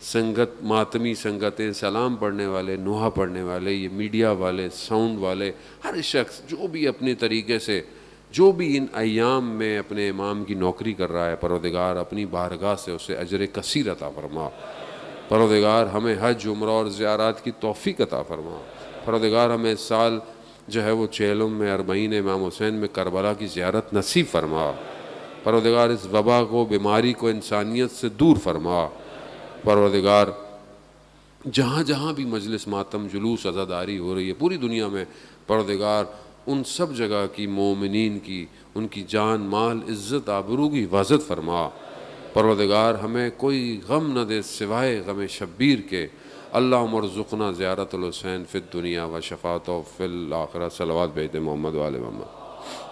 سنگت، ماتمی سنگتیں، سلام پڑھنے والے، نوحہ پڑھنے والے، یہ میڈیا والے، ساؤنڈ والے، ہر شخص جو بھی اپنی طریقے سے، جو بھی ان ایام میں اپنے امام کی نوکری کر رہا ہے، پروردگار اپنی بارگاہ سے اسے اجر کثیر عطا فرما۔ پروردگار ہمیں حج، عمرہ اور زیارات کی توفیق عطا فرما۔ پروردگار ہمیں اس سال جو ہے وہ چہلم میں، اربعین امام حسین میں کربلا کی زیارت نصیب فرما۔ پروردگار اس وبا کو، بیماری کو انسانیت سے دور فرما۔ پروردگار جہاں جہاں بھی مجلس ماتم، جلوس، عزاداری ہو رہی ہے پوری دنیا میں، پروردگار ان سب جگہ کی مومنین کی، ان کی جان، مال، عزت، آبرو کی حفاظت فرما۔ پروردگار ہمیں کوئی غم نہ دے سوائے غم شبیر کے۔ اللہم ارزقنا زیارت الحسین فی الدنیا و شفاعتہ فی الآخرہ۔ صلوات بیت محمد و آل محمد۔